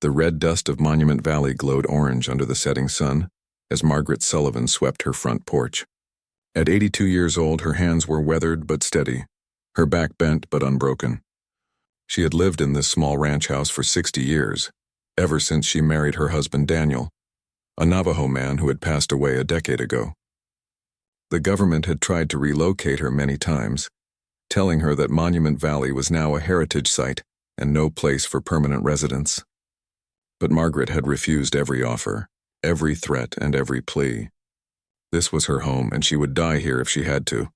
The red dust of Monument Valley glowed orange under the setting sun as Margaret Sullivan swept her front porch. At 82 years old, her hands were weathered but steady, her back bent but unbroken. She had lived in this small ranch house for 60 years, ever since she married her husband Daniel, a Navajo man who had passed away a decade ago. The government had tried to relocate her many times, telling her that Monument Valley was now a heritage site and no place for permanent residence. But Margaret had refused every offer, every threat, and every plea. This was her home, and she would die here if she had to.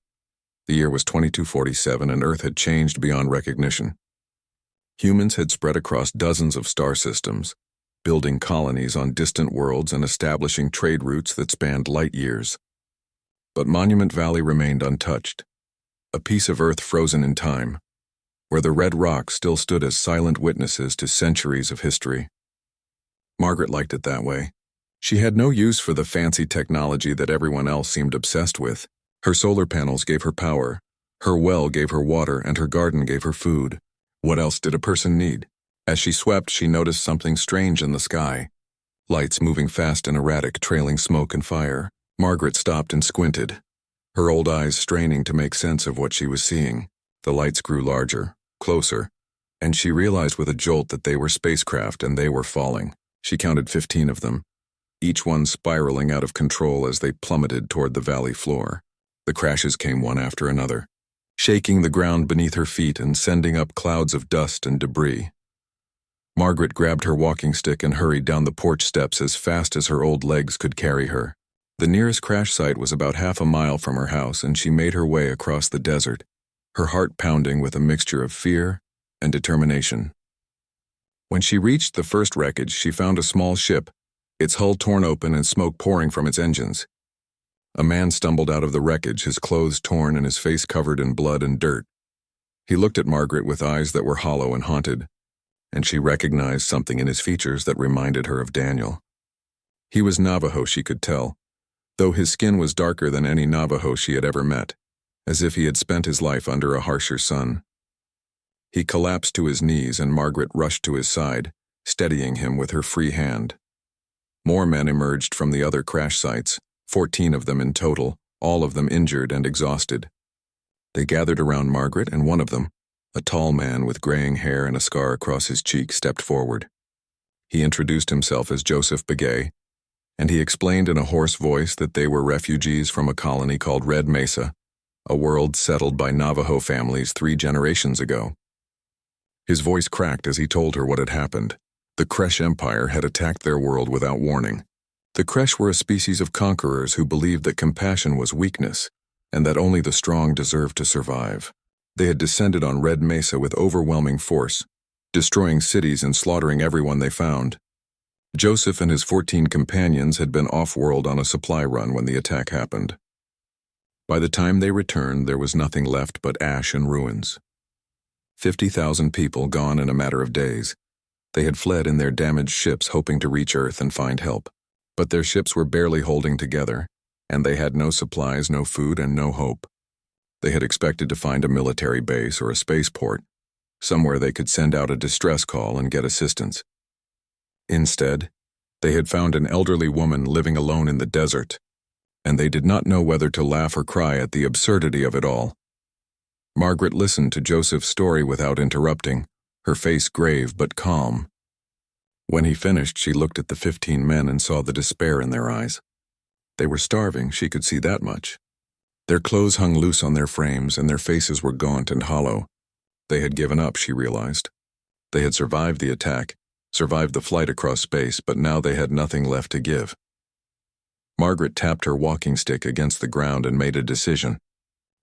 The year was 2247, and Earth had changed beyond recognition. Humans had spread across dozens of star systems, building colonies on distant worlds and establishing trade routes that spanned light years. But Monument Valley remained untouched, a piece of Earth frozen in time, where the red rocks still stood as silent witnesses to centuries of history. Margaret liked it that way. She had no use for the fancy technology that everyone else seemed obsessed with. Her solar panels gave her power, her well gave her water, and her garden gave her food. What else did a person need? As she swept, she noticed something strange in the sky. Lights moving fast and erratic, trailing smoke and fire. Margaret stopped and squinted, her old eyes straining to make sense of what she was seeing. The lights grew larger, closer, and she realized with a jolt that they were spacecraft and they were falling. She counted 15 of them, each one spiraling out of control as they plummeted toward the valley floor. The crashes came one after another, shaking the ground beneath her feet and sending up clouds of dust and debris. Margaret grabbed her walking stick and hurried down the porch steps as fast as her old legs could carry her. The nearest crash site was about half a mile from her house, and she made her way across the desert, her heart pounding with a mixture of fear and determination. When she reached the first wreckage, she found a small ship, its hull torn open and smoke pouring from its engines. A man stumbled out of the wreckage, his clothes torn and his face covered in blood and dirt. He looked at Margaret with eyes that were hollow and haunted, and she recognized something in his features that reminded her of Daniel. He was Navajo, she could tell, though his skin was darker than any Navajo she had ever met, as if he had spent his life under a harsher sun. He collapsed to his knees, and Margaret rushed to his side, steadying him with her free hand. More men emerged from the other crash sites, 14 of them in total, all of them injured and exhausted. They gathered around Margaret, and one of them, a tall man with graying hair and a scar across his cheek, stepped forward. He introduced himself as Joseph Begay, and he explained in a hoarse voice that they were refugees from a colony called Red Mesa, a world settled by Navajo families 3 generations ago. His voice cracked as he told her what had happened. The Kresh Empire had attacked their world without warning. The Kresh were a species of conquerors who believed that compassion was weakness, and that only the strong deserved to survive. They had descended on Red Mesa with overwhelming force, destroying cities and slaughtering everyone they found. Joseph and his 14 companions had been off-world on a supply run when the attack happened. By the time they returned, there was nothing left but ash and ruins. 50,000 people gone in a matter of days. They had fled in their damaged ships, hoping to reach Earth and find help. But their ships were barely holding together, and they had no supplies, no food, and no hope. They had expected to find a military base or a spaceport, somewhere they could send out a distress call and get assistance. Instead, they had found an elderly woman living alone in the desert, and they did not know whether to laugh or cry at the absurdity of it all. Margaret listened to Joseph's story without interrupting, her face grave but calm. When he finished, she looked at the 15 men and saw the despair in their eyes. They were starving, she could see that much. Their clothes hung loose on their frames, and their faces were gaunt and hollow. They had given up, she realized. They had survived the attack, survived the flight across space, but now they had nothing left to give. Margaret tapped her walking stick against the ground and made a decision.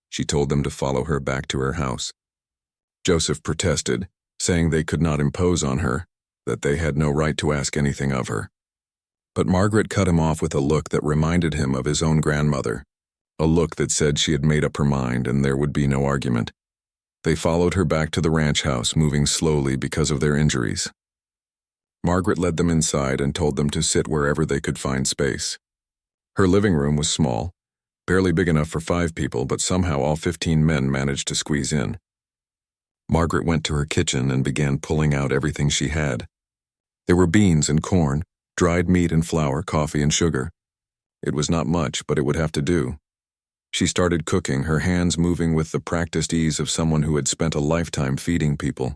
She told them to follow her back to her house. Joseph protested, saying they could not impose on her, that they had no right to ask anything of her. But Margaret cut him off with a look that reminded him of his own grandmother, a look that said she had made up her mind and there would be no argument. They followed her back to the ranch house, moving slowly because of their injuries. Margaret led them inside and told them to sit wherever they could find space. Her living room was small, barely big enough for 5 people, but somehow all 15 men managed to squeeze in. Margaret went to her kitchen and began pulling out everything she had. There were beans and corn, dried meat and flour, coffee and sugar. It was not much, but it would have to do. She started cooking, her hands moving with the practiced ease of someone who had spent a lifetime feeding people.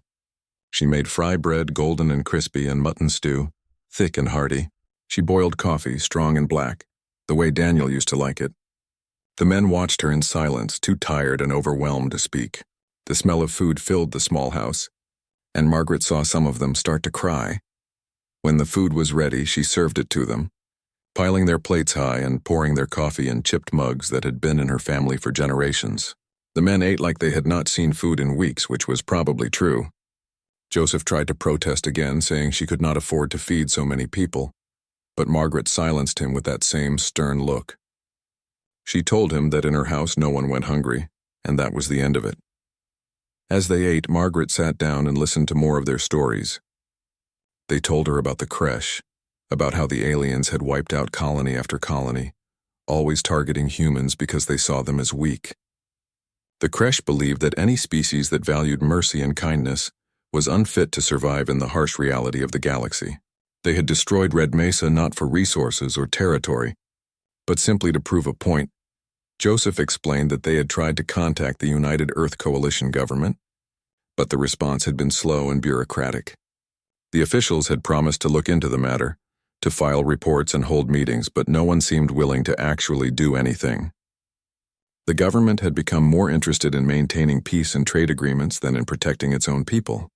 She made fry bread, golden and crispy, and mutton stew, thick and hearty. She boiled coffee, strong and black, the way Daniel used to like it. The men watched her in silence, too tired and overwhelmed to speak. The smell of food filled the small house, and Margaret saw some of them start to cry. When the food was ready, she served it to them, piling their plates high and pouring their coffee in chipped mugs that had been in her family for generations. The men ate like they had not seen food in weeks, which was probably true. Joseph tried to protest again, saying she could not afford to feed so many people, but Margaret silenced him with that same stern look. She told him that in her house no one went hungry, and that was the end of it. As they ate, Margaret sat down and listened to more of their stories. They told her about the creche, about how the aliens had wiped out colony after colony, always targeting humans because they saw them as weak. The creche believed that any species that valued mercy and kindness was unfit to survive in the harsh reality of the galaxy. They had destroyed Red Mesa not for resources or territory, but simply to prove a point. Joseph explained that they had tried to contact the United Earth Coalition government, but the response had been slow and bureaucratic. The officials had promised to look into the matter, to file reports and hold meetings, but no one seemed willing to actually do anything. The government had become more interested in maintaining peace and trade agreements than in protecting its own people.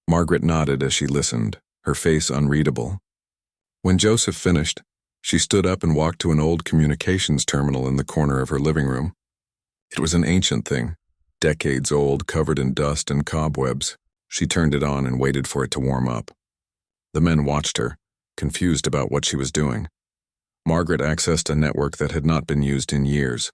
Margaret nodded as she listened, her face unreadable. When Joseph finished, she stood up and walked to an old communications terminal in the corner of her living room. It was an ancient thing, decades old, covered in dust and cobwebs. She turned it on and waited for it to warm up. The men watched her, confused about what she was doing. Margaret accessed a network that had not been used in years,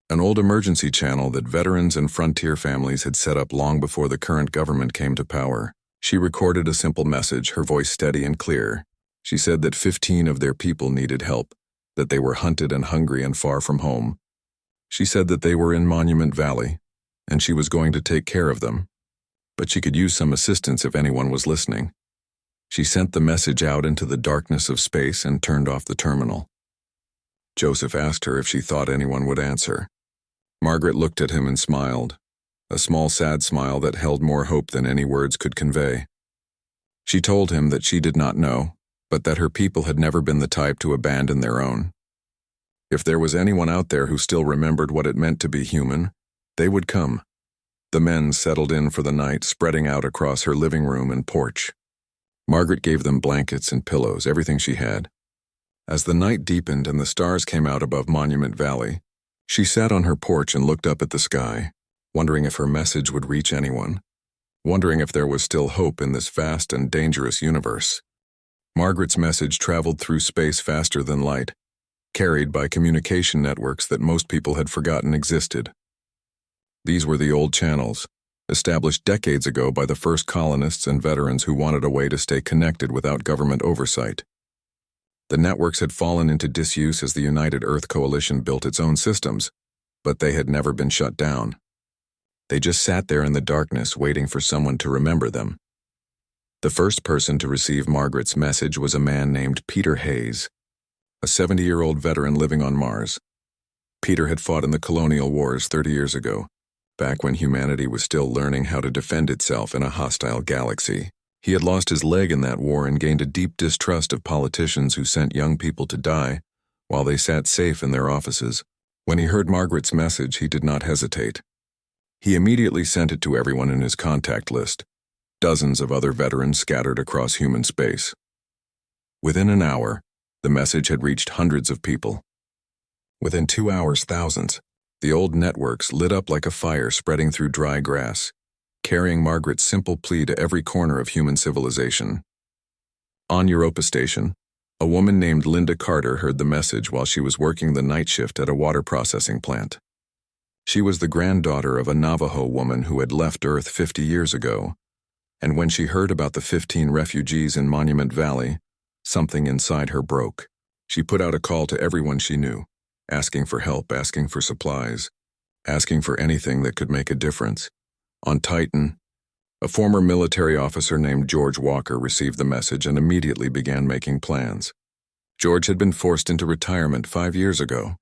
an old emergency channel that veterans and frontier families had set up long before the current government came to power. She recorded a simple message, her voice steady and clear. She said that 15 of their people needed help, that they were hunted and hungry and far from home. She said that they were in Monument Valley, and she was going to take care of them, but she could use some assistance if anyone was listening. She sent the message out into the darkness of space and turned off the terminal. Joseph asked her if she thought anyone would answer. Margaret looked at him and smiled, a small sad smile that held more hope than any words could convey. She told him that she did not know, but that her people had never been the type to abandon their own. If there was anyone out there who still remembered what it meant to be human, they would come. The men settled in for the night, spreading out across her living room and porch. Margaret gave them blankets and pillows, everything she had. As the night deepened and the stars came out above Monument Valley, she sat on her porch and looked up at the sky, wondering if her message would reach anyone, wondering if there was still hope in this vast and dangerous universe. Margaret's message traveled through space faster than light, carried by communication networks that most people had forgotten existed. These were the old channels, established decades ago by the first colonists and veterans who wanted a way to stay connected without government oversight. The networks had fallen into disuse as the United Earth Coalition built its own systems, but they had never been shut down. They just sat there in the darkness waiting for someone to remember them. The first person to receive Margaret's message was a man named Peter Hayes, a 70-year-old veteran living on Mars. Peter had fought in the colonial wars 30 years ago, back when humanity was still learning how to defend itself in a hostile galaxy. He had lost his leg in that war and gained a deep distrust of politicians who sent young people to die while they sat safe in their offices. When he heard Margaret's message, he did not hesitate. He immediately sent it to everyone in his contact list, dozens of other veterans scattered across human space. Within an hour, the message had reached hundreds of people. Within 2 hours, thousands. The old networks lit up like a fire spreading through dry grass, carrying Margaret's simple plea to every corner of human civilization. On Europa Station, a woman named Linda Carter heard the message while she was working the night shift at a water processing plant. She was the granddaughter of a Navajo woman who had left Earth 50 years ago, and when she heard about the 15 refugees in Monument Valley, something inside her broke. She put out a call to everyone she knew, asking for help, asking for supplies, asking for anything that could make a difference. On Titan, A former military officer named George Walker received the message and immediately began making plans. George had been forced into retirement 5 years ago,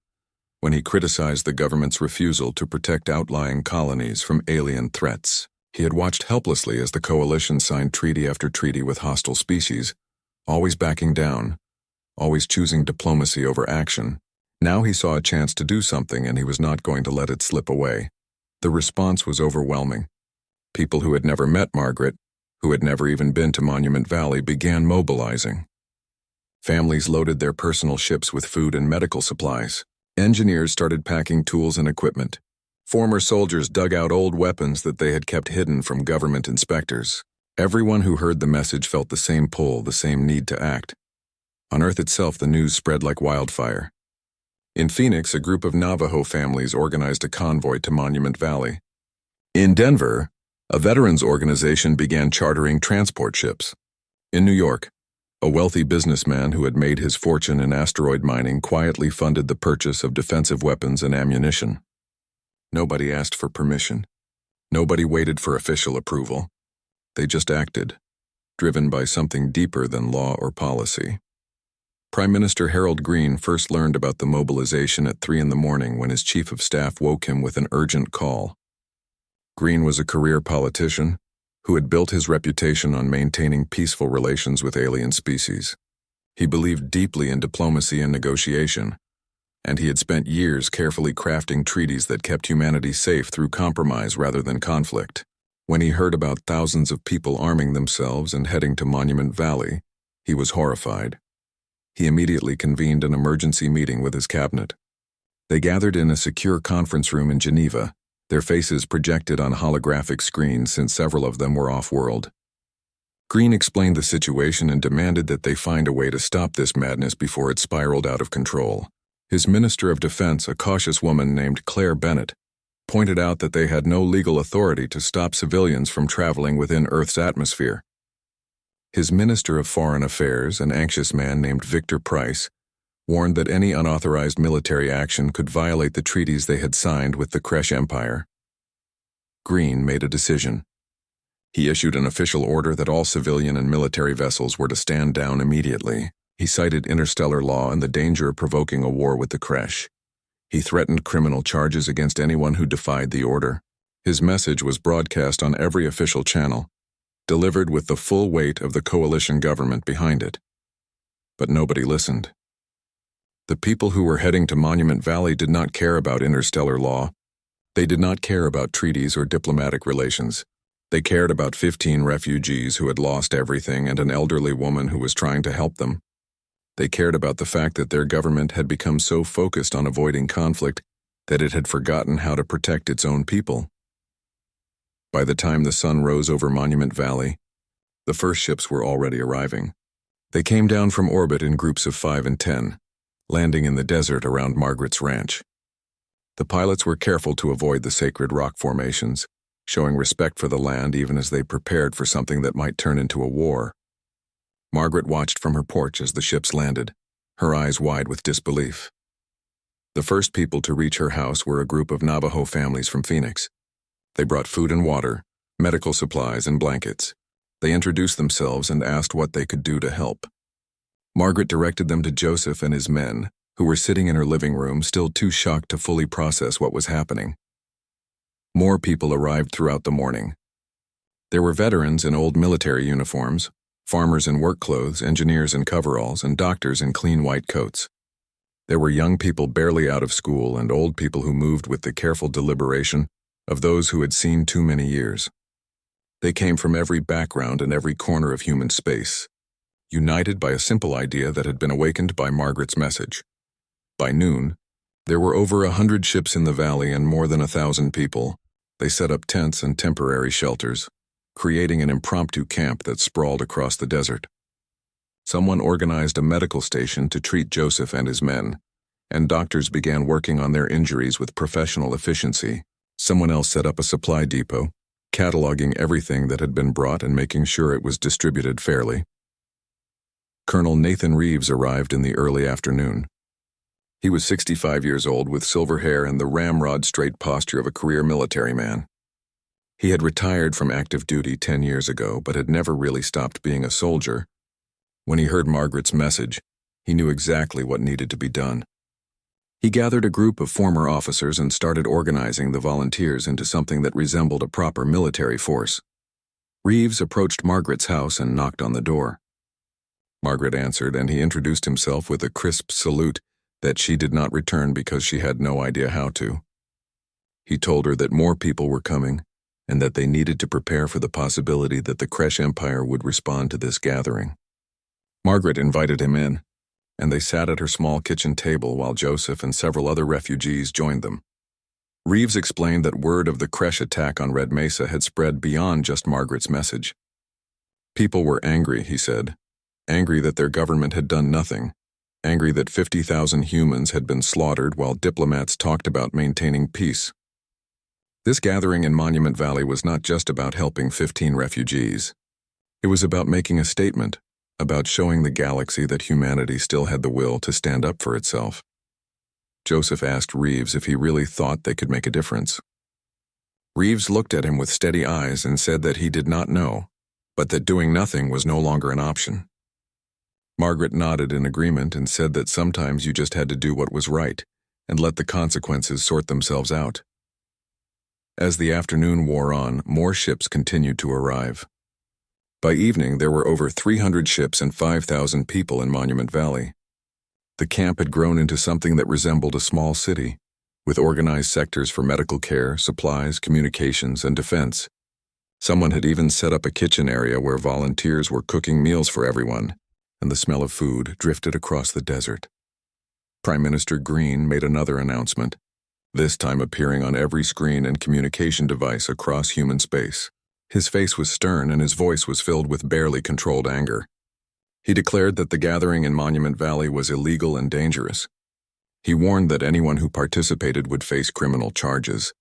when he criticized the government's refusal to protect outlying colonies from alien threats. He had watched helplessly as the coalition signed treaty after treaty with hostile species, always backing down, always choosing diplomacy over action. Now he saw a chance to do something, and he was not going to let it slip away. The response was overwhelming. People who had never met Margaret, who had never even been to Monument Valley, began mobilizing. Families loaded their personal ships with food and medical supplies. Engineers started packing tools and equipment. Former soldiers dug out old weapons that they had kept hidden from government inspectors. Everyone who heard the message felt the same pull, the same need to act. On Earth itself, the news spread like wildfire. In Phoenix, a group of Navajo families organized a convoy to Monument Valley. In Denver, a veterans organization began chartering transport ships. In New York, a wealthy businessman who had made his fortune in asteroid mining quietly funded the purchase of defensive weapons and ammunition. Nobody asked for permission. Nobody waited for official approval. They just acted, driven by something deeper than law or policy. Prime Minister Harold Greene first learned about the mobilization at 3 a.m. when his chief of staff woke him with an urgent call. Greene was a career politician who had built his reputation on maintaining peaceful relations with alien species. He believed deeply in diplomacy and negotiation, and he had spent years carefully crafting treaties that kept humanity safe through compromise rather than conflict. When he heard about thousands of people arming themselves and heading to Monument Valley, he was horrified. He immediately convened an emergency meeting with his cabinet. They gathered in a secure conference room in Geneva, their faces projected on holographic screens since several of them were off-world. Greene explained the situation and demanded that they find a way to stop this madness before it spiraled out of control. His Minister of Defense, a cautious woman named Claire Bennett, pointed out that they had no legal authority to stop civilians from traveling within Earth's atmosphere. His Minister of Foreign Affairs, an anxious man named Victor Price, warned that any unauthorized military action could violate the treaties they had signed with the Kresh Empire. Greene made a decision. He issued an official order that all civilian and military vessels were to stand down immediately. He cited interstellar law and the danger of provoking a war with the Kresh. He threatened criminal charges against anyone who defied the order. His message was broadcast on every official channel, delivered with the full weight of the coalition government behind it. But nobody listened. The people who were heading to Monument Valley did not care about interstellar law. They did not care about treaties or diplomatic relations. They cared about 15 refugees who had lost everything and an elderly woman who was trying to help them. They cared about the fact that their government had become so focused on avoiding conflict that it had forgotten how to protect its own people. By the time the sun rose over Monument Valley, the first ships were already arriving. They came down from orbit in groups of 5 and 10, landing in the desert around Margaret's ranch. The pilots were careful to avoid the sacred rock formations, showing respect for the land even as they prepared for something that might turn into a war. Margaret watched from her porch as the ships landed, her eyes wide with disbelief. The first people to reach her house were a group of Navajo families from Phoenix. They brought food and water, medical supplies and blankets. They introduced themselves and asked what they could do to help. Margaret directed them to Joseph and his men, who were sitting in her living room, still too shocked to fully process what was happening. More people arrived throughout the morning. There were veterans in old military uniforms, farmers in work clothes, engineers in coveralls, and doctors in clean white coats. There were young people barely out of school and old people who moved with the careful deliberation of those who had seen too many years. They came from every background and every corner of human space, united by a simple idea that had been awakened by Margaret's message. By noon, there were over 100 ships in the valley and more than 1,000 people. They set up tents and temporary shelters, creating an impromptu camp that sprawled across the desert. Someone organized a medical station to treat Joseph and his men, and doctors began working on their injuries with professional efficiency. Someone else set up a supply depot, cataloging everything that had been brought and making sure it was distributed fairly. Colonel Nathan Reeves arrived in the early afternoon. He was 65 years old with silver hair and the ramrod straight posture of a career military man. He had retired from active duty 10 years ago, but had never really stopped being a soldier. When he heard Margaret's message, he knew exactly what needed to be done. He gathered a group of former officers and started organizing the volunteers into something that resembled a proper military force. Reeves approached Margaret's house and knocked on the door. Margaret answered, and he introduced himself with a crisp salute that she did not return because she had no idea how to. He told her that more people were coming, and that they needed to prepare for the possibility that the Kresh Empire would respond to this gathering. Margaret invited him in, and they sat at her small kitchen table while Joseph and several other refugees joined them. Reeves explained that word of the Kresh attack on Red Mesa had spread beyond just Margaret's message. People were angry, he said, angry that their government had done nothing, angry that 50,000 humans had been slaughtered while diplomats talked about maintaining peace. This gathering in Monument Valley was not just about helping 15 refugees. It was about making a statement, about showing the galaxy that humanity still had the will to stand up for itself. Joseph asked Reeves if he really thought they could make a difference. Reeves looked at him with steady eyes and said that he did not know, but that doing nothing was no longer an option. Margaret nodded in agreement and said that sometimes you just had to do what was right and let the consequences sort themselves out. As the afternoon wore on, more ships continued to arrive. By evening, there were over 300 ships and 5,000 people in Monument Valley. The camp had grown into something that resembled a small city, with organized sectors for medical care, supplies, communications, and defense. Someone had even set up a kitchen area where volunteers were cooking meals for everyone, and the smell of food drifted across the desert. Prime Minister Green made another announcement, this time appearing on every screen and communication device across human space. His face was stern and his voice was filled with barely controlled anger. He declared that the gathering in Monument Valley was illegal and dangerous. He warned that anyone who participated would face criminal charges.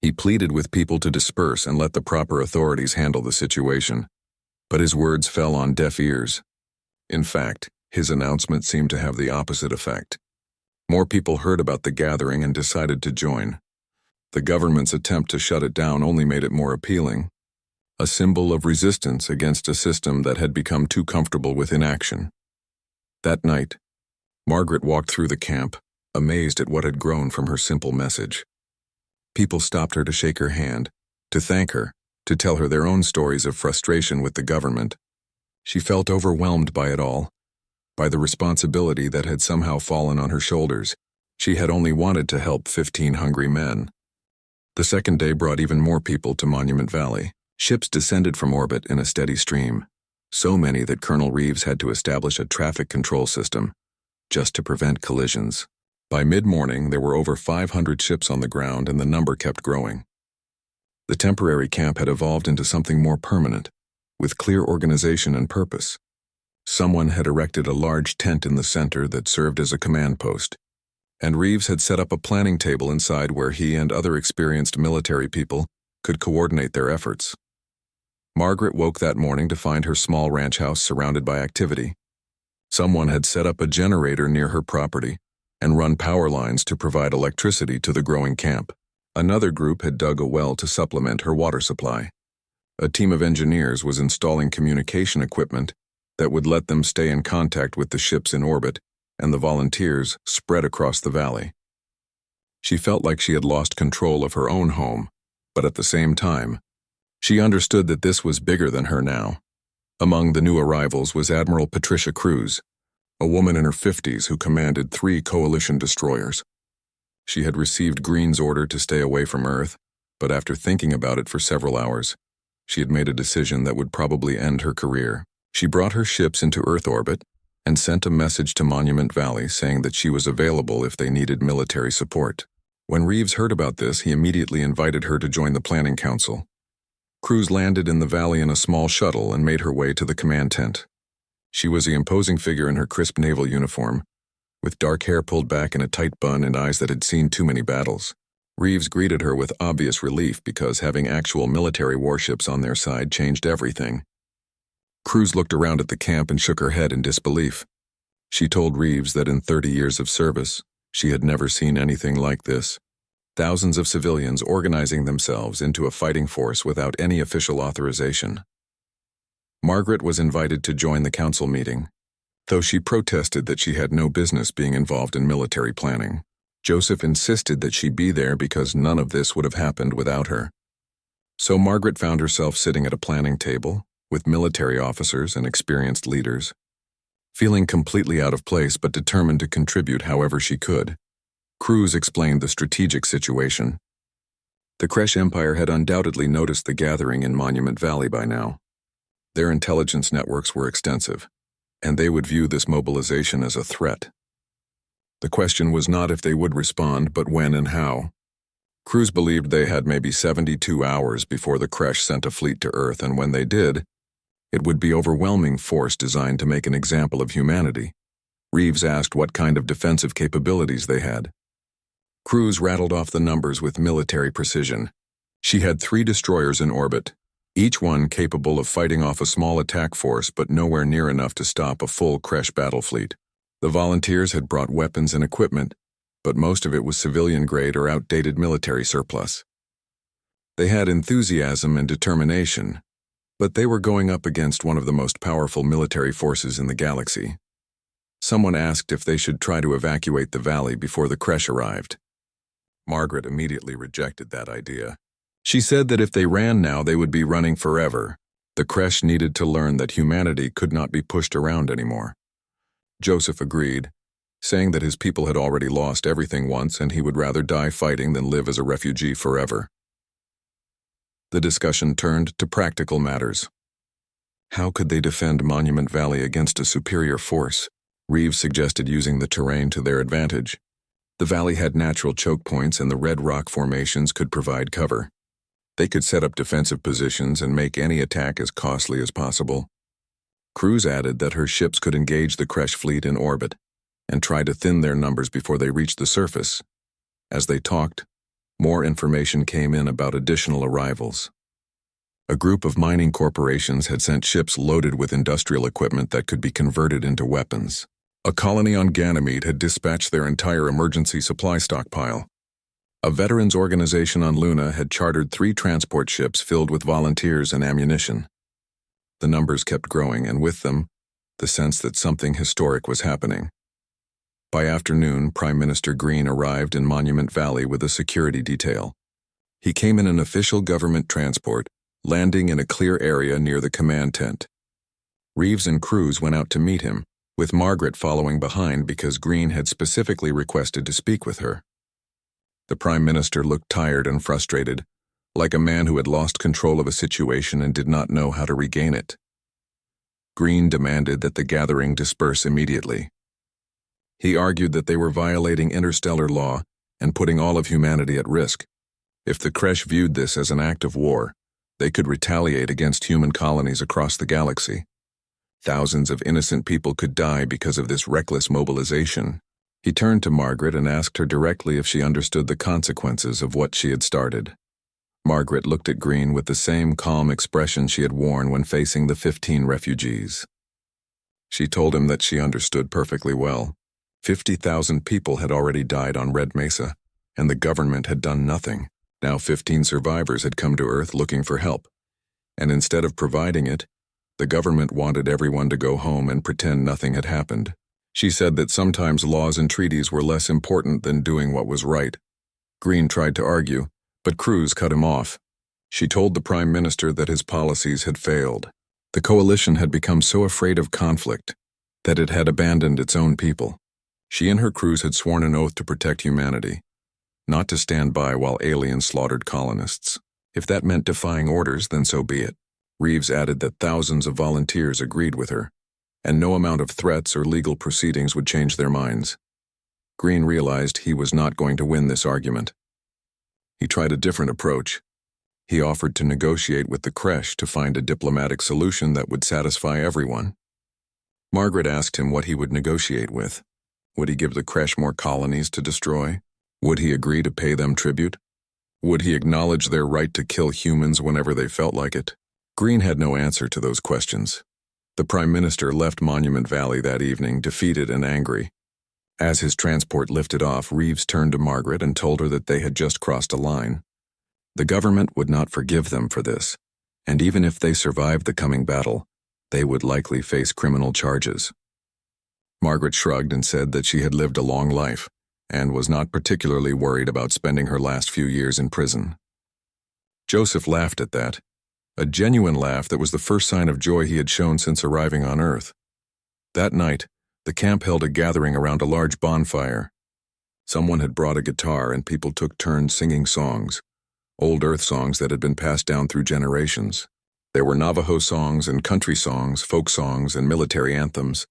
He pleaded with people to disperse and let the proper authorities handle the situation. But his words fell on deaf ears. In fact, his announcement seemed to have the opposite effect. More people heard about the gathering and decided to join. The government's attempt to shut it down only made it more appealing, a symbol of resistance against a system that had become too comfortable with inaction. That night, Margaret walked through the camp, amazed at what had grown from her simple message. People stopped her to shake her hand, to thank her, to tell her their own stories of frustration with the government. She felt overwhelmed by it all, by the responsibility that had somehow fallen on her shoulders. She had only wanted to help 15 hungry men. The second day brought even more people to Monument Valley. Ships descended from orbit in a steady stream, so many that Colonel Reeves had to establish a traffic control system, just to prevent collisions. By mid-morning, there were over 500 ships on the ground and the number kept growing. The temporary camp had evolved into something more permanent, with clear organization and purpose. Someone had erected a large tent in the center that served as a command post, and Reeves had set up a planning table inside where he and other experienced military people could coordinate their efforts. Margaret woke that morning to find her small ranch house surrounded by activity. Someone had set up a generator near her property and run power lines to provide electricity to the growing camp. Another group had dug a well to supplement her water supply. A team of engineers was installing communication equipment that would let them stay in contact with the ships in orbit and the volunteers spread across the valley. She felt like she had lost control of her own home, but at the same time, she understood that this was bigger than her now. Among the new arrivals was Admiral Patricia Cruz, a woman in her 50s who commanded 3 coalition destroyers. She had received Green's order to stay away from Earth, but after thinking about it for several hours, she had made a decision that would probably end her career. She brought her ships into Earth orbit and sent a message to Monument Valley saying that she was available if they needed military support. When Reeves heard about this, he immediately invited her to join the planning council. Cruz landed in the valley in a small shuttle and made her way to the command tent. She was the imposing figure in her crisp naval uniform, with dark hair pulled back in a tight bun and eyes that had seen too many battles. Reeves greeted her with obvious relief because having actual military warships on their side changed everything. Cruz looked around at the camp and shook her head in disbelief. She told Reeves that in 30 years of service, she had never seen anything like this. thousands of civilians organizing themselves into a fighting force without any official authorization. Margaret was invited to join the council meeting, though she protested that she had no business being involved in military planning. Joseph insisted that she be there because none of this would have happened without her. So Margaret found herself sitting at a planning table with military officers and experienced leaders, feeling completely out of place but determined to contribute however she could. Cruz explained the strategic situation. The Kresh Empire had undoubtedly noticed the gathering in Monument Valley by now. Their intelligence networks were extensive, and they would view this mobilization as a threat. The question was not if they would respond, but when and how. Cruz believed they had maybe 72 hours before the Kresh sent a fleet to Earth, and when they did, it would be overwhelming force designed to make an example of humanity. Reeves asked what kind of defensive capabilities they had. Cruz rattled off the numbers with military precision. She had 3 destroyers in orbit, each one capable of fighting off a small attack force but nowhere near enough to stop a full Kresh battle fleet. The volunteers had brought weapons and equipment, but most of it was civilian-grade or outdated military surplus. They had enthusiasm and determination, but they were going up against one of the most powerful military forces in the galaxy. Someone asked if they should try to evacuate the valley before the Kresh arrived. Margaret immediately rejected that idea. She said that if they ran now, they would be running forever. The Kresh needed to learn that humanity could not be pushed around anymore. Joseph agreed, saying that his people had already lost everything once and he would rather die fighting than live as a refugee forever. The discussion turned to practical matters. How could they defend Monument Valley against a superior force? Reeves suggested using the terrain to their advantage. The valley had natural choke points and the red rock formations could provide cover. They could set up defensive positions and make any attack as costly as possible. Cruz added that her ships could engage the Kresh fleet in orbit and try to thin their numbers before they reached the surface. As they talked, more information came in about additional arrivals. A group of mining corporations had sent ships loaded with industrial equipment that could be converted into weapons. A colony on Ganymede had dispatched their entire emergency supply stockpile. A veterans organization on Luna had chartered 3 transport ships filled with volunteers and ammunition. The numbers kept growing, and with them, the sense that something historic was happening. By afternoon, Prime Minister Green arrived in Monument Valley with a security detail. He came in an official government transport, landing in a clear area near the command tent. Reeves and Cruz went out to meet him, with Margaret following behind because Green had specifically requested to speak with her. The Prime Minister looked tired and frustrated, like a man who had lost control of a situation and did not know how to regain it. Green demanded that the gathering disperse immediately. He argued that they were violating interstellar law and putting all of humanity at risk. If the Kresh viewed this as an act of war, they could retaliate against human colonies across the galaxy. Thousands of innocent people could die because of this reckless mobilization. He turned to Margaret and asked her directly if she understood the consequences of what she had started. Margaret looked at Green with the same calm expression she had worn when facing the 15 refugees. She told him that she understood perfectly well. 50,000 people had already died on Red Mesa, and the government had done nothing. Now 15 survivors had come to Earth looking for help, and instead of providing it, the government wanted everyone to go home and pretend nothing had happened. She said that sometimes laws and treaties were less important than doing what was right. Green tried to argue, but Cruz cut him off. She told the Prime Minister that his policies had failed. The coalition had become so afraid of conflict that it had abandoned its own people. She and her crews had sworn an oath to protect humanity, not to stand by while aliens slaughtered colonists. If that meant defying orders, then so be it. Reeves added that thousands of volunteers agreed with her, and no amount of threats or legal proceedings would change their minds. Green realized he was not going to win this argument. He tried a different approach. He offered to negotiate with the Kresh to find a diplomatic solution that would satisfy everyone. Margaret asked him what he would negotiate with. Would he give the Kresh more colonies to destroy? Would he agree to pay them tribute? Would he acknowledge their right to kill humans whenever they felt like it? Green had no answer to those questions. The Prime Minister left Monument Valley that evening, defeated and angry. As his transport lifted off, Reeves turned to Margaret and told her that they had just crossed a line. The government would not forgive them for this, and even if they survived the coming battle, they would likely face criminal charges. Margaret shrugged and said that she had lived a long life and was not particularly worried about spending her last few years in prison. Joseph laughed at that, a genuine laugh that was the first sign of joy he had shown since arriving on Earth. That night, the camp held a gathering around a large bonfire. Someone had brought a guitar and people took turns singing songs, old Earth songs that had been passed down through generations. There were Navajo songs and country songs, folk songs, and military anthems.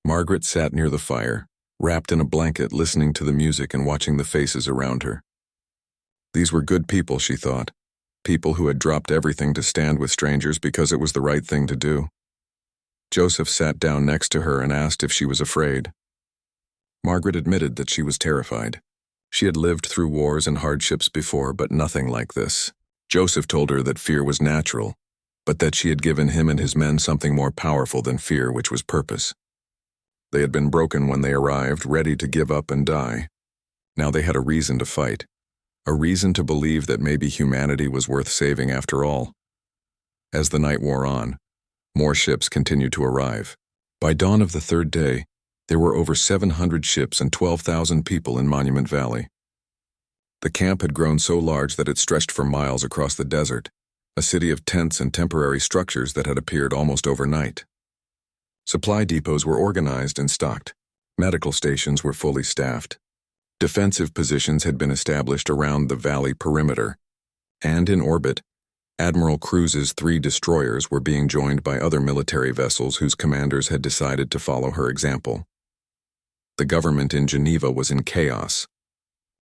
Margaret sat near the fire, wrapped in a blanket, listening to the music and watching the faces around her. These were good people, she thought, people who had dropped everything to stand with strangers because it was the right thing to do. Joseph sat down next to her and asked if she was afraid. Margaret admitted that she was terrified. She had lived through wars and hardships before, but nothing like this. Joseph told her that fear was natural, but that she had given him and his men something more powerful than fear, which was purpose. They had been broken when they arrived, ready to give up and die. Now they had a reason to fight, a reason to believe that maybe humanity was worth saving after all. As the night wore on, more ships continued to arrive. By dawn of the third day, there were over 700 ships and 12,000 people in Monument Valley. The camp had grown so large that it stretched for miles across the desert, a city of tents and temporary structures that had appeared almost overnight. Supply depots were organized and stocked. Medical stations were fully staffed. Defensive positions had been established around the valley perimeter. And in orbit, Admiral Cruz's 3 destroyers were being joined by other military vessels whose commanders had decided to follow her example. The government in Geneva was in chaos.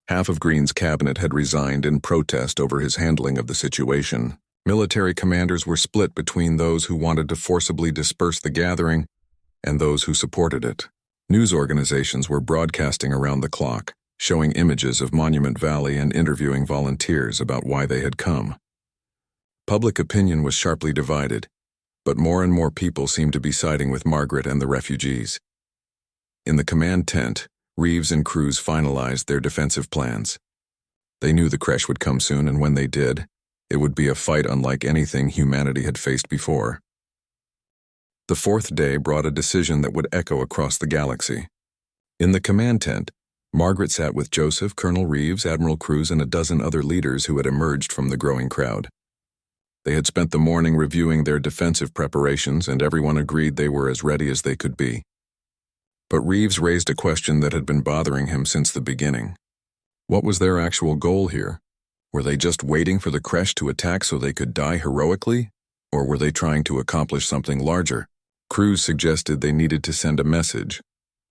Half of Green's cabinet had resigned in protest over his handling of the situation. Military commanders were split between those who wanted to forcibly disperse the gathering and those who supported it. News organizations were broadcasting around the clock, showing images of Monument Valley and interviewing volunteers about why they had come. Public opinion was sharply divided, but more and more people seemed to be siding with Margaret and the refugees. In the command tent, Reeves and Cruz finalized their defensive plans. They knew the crash would come soon, and when they did, it would be a fight unlike anything humanity had faced before. The 4th day brought a decision that would echo across the galaxy. In the command tent, Margaret sat with Joseph, Colonel Reeves, Admiral Cruz, and a dozen other leaders who had emerged from the growing crowd. They had spent the morning reviewing their defensive preparations, and everyone agreed they were as ready as they could be. But Reeves raised a question that had been bothering him since the beginning. What was their actual goal here? Were they just waiting for the Kresh to attack so they could die heroically? Or were they trying to accomplish something larger? Cruz suggested they needed to send a message,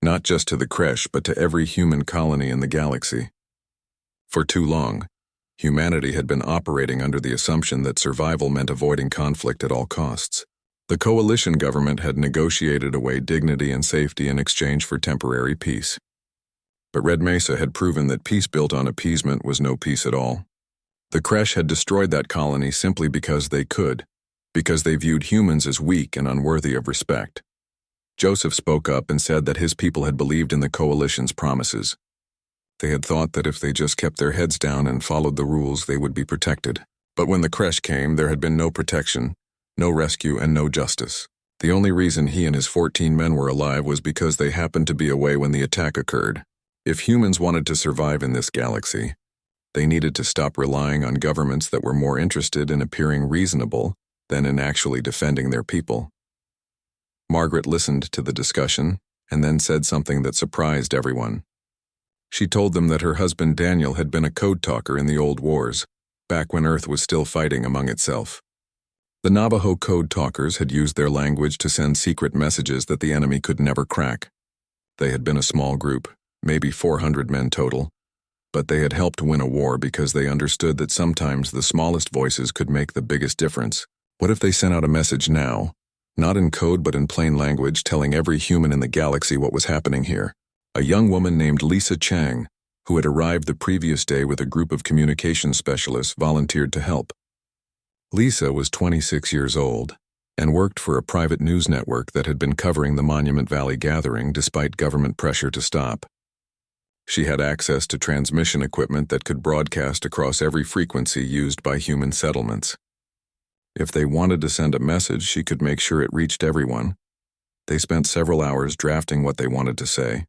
not just to the Kresh, but to every human colony in the galaxy. For too long, humanity had been operating under the assumption that survival meant avoiding conflict at all costs. The coalition government had negotiated away dignity and safety in exchange for temporary peace. But Red Mesa had proven that peace built on appeasement was no peace at all. The Kresh had destroyed that colony simply because they could, because they viewed humans as weak and unworthy of respect. Joseph spoke up and said that his people had believed in the coalition's promises. They had thought that if they just kept their heads down and followed the rules, they would be protected. But when the Kresh came, there had been no protection, no rescue, and no justice. The only reason he and his 14 men were alive was because they happened to be away when the attack occurred. If humans wanted to survive in this galaxy, they needed to stop relying on governments that were more interested in appearing reasonable than in actually defending their people. Margaret listened to the discussion and then said something that surprised everyone. She told them that her husband Daniel had been a code talker in the old wars, back when Earth was still fighting among itself. The Navajo code talkers had used their language to send secret messages that the enemy could never crack. They had been a small group, maybe 400 men total, but they had helped win a war because they understood that sometimes the smallest voices could make the biggest difference. What if they sent out a message now, not in code but in plain language, telling every human in the galaxy what was happening here? A young woman named Lisa Chang, who had arrived the previous day with a group of communication specialists, volunteered to help. Lisa was 26 years old and worked for a private news network that had been covering the Monument Valley gathering despite government pressure to stop. She had access to transmission equipment that could broadcast across every frequency used by human settlements. If they wanted to send a message, she could make sure it reached everyone. They spent several hours drafting what they wanted to say.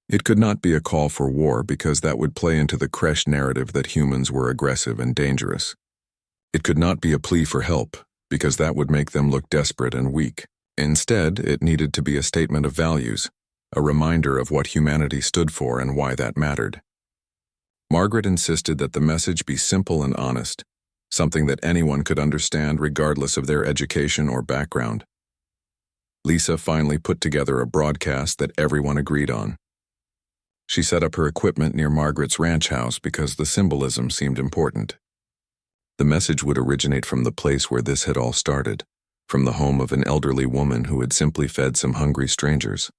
It could not be a call for war because that would play into the Kresh narrative that humans were aggressive and dangerous. It could not be a plea for help because that would make them look desperate and weak. Instead, it needed to be a statement of values, a reminder of what humanity stood for and why that mattered. Margaret insisted that the message be simple and honest, something that anyone could understand regardless of their education or background. Lisa finally put together a broadcast that everyone agreed on. She set up her equipment near Margaret's ranch house because the symbolism seemed important. The message would originate from the place where this had all started, from the home of an elderly woman who had simply fed some hungry strangers.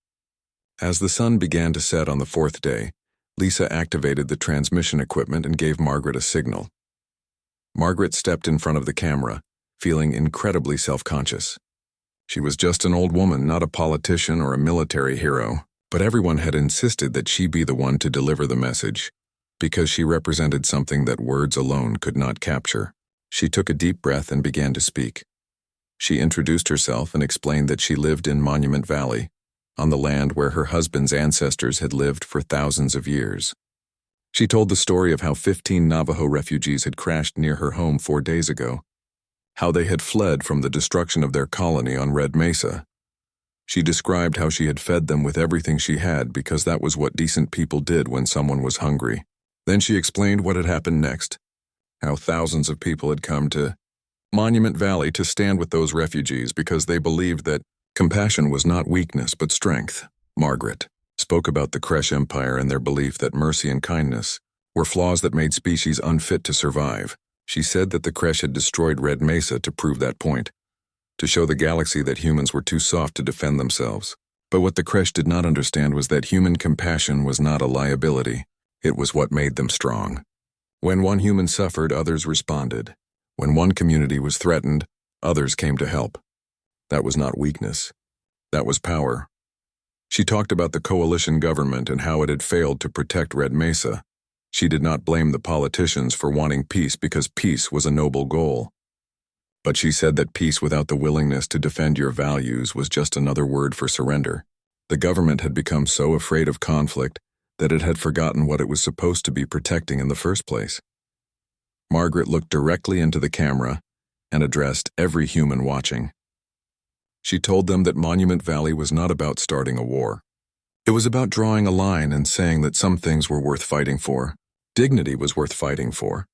As the sun began to set on the fourth day, Lisa activated the transmission equipment and gave Margaret a signal. Margaret stepped in front of the camera, feeling incredibly self-conscious. She was just an old woman, not a politician or a military hero, but everyone had insisted that she be the one to deliver the message, because she represented something that words alone could not capture. She took a deep breath and began to speak. She introduced herself and explained that she lived in Monument Valley, on the land where her husband's ancestors had lived for thousands of years. She told the story of how 15 Navajo refugees had crashed near her home 4 days ago, how they had fled from the destruction of their colony on Red Mesa. She described how she had fed them with everything she had because that was what decent people did when someone was hungry. Then she explained what had happened next, how thousands of people had come to Monument Valley to stand with those refugees because they believed that compassion was not weakness but strength. Margaret spoke about the Kresh Empire and their belief that mercy and kindness were flaws that made species unfit to survive. She said that the Kresh had destroyed Red Mesa to prove that point, to show the galaxy that humans were too soft to defend themselves. But what the Kresh did not understand was that human compassion was not a liability. It was what made them strong. When one human suffered, others responded. When one community was threatened, others came to help. That was not weakness. That was power. She talked about the coalition government and how it had failed to protect Red Mesa. She did not blame the politicians for wanting peace because peace was a noble goal. But she said that peace without the willingness to defend your values was just another word for surrender. The government had become so afraid of conflict that it had forgotten what it was supposed to be protecting in the first place. Margaret looked directly into the camera and addressed every human watching. She told them that Monument Valley was not about starting a war. It was about drawing a line and saying that some things were worth fighting for. Dignity was worth fighting for.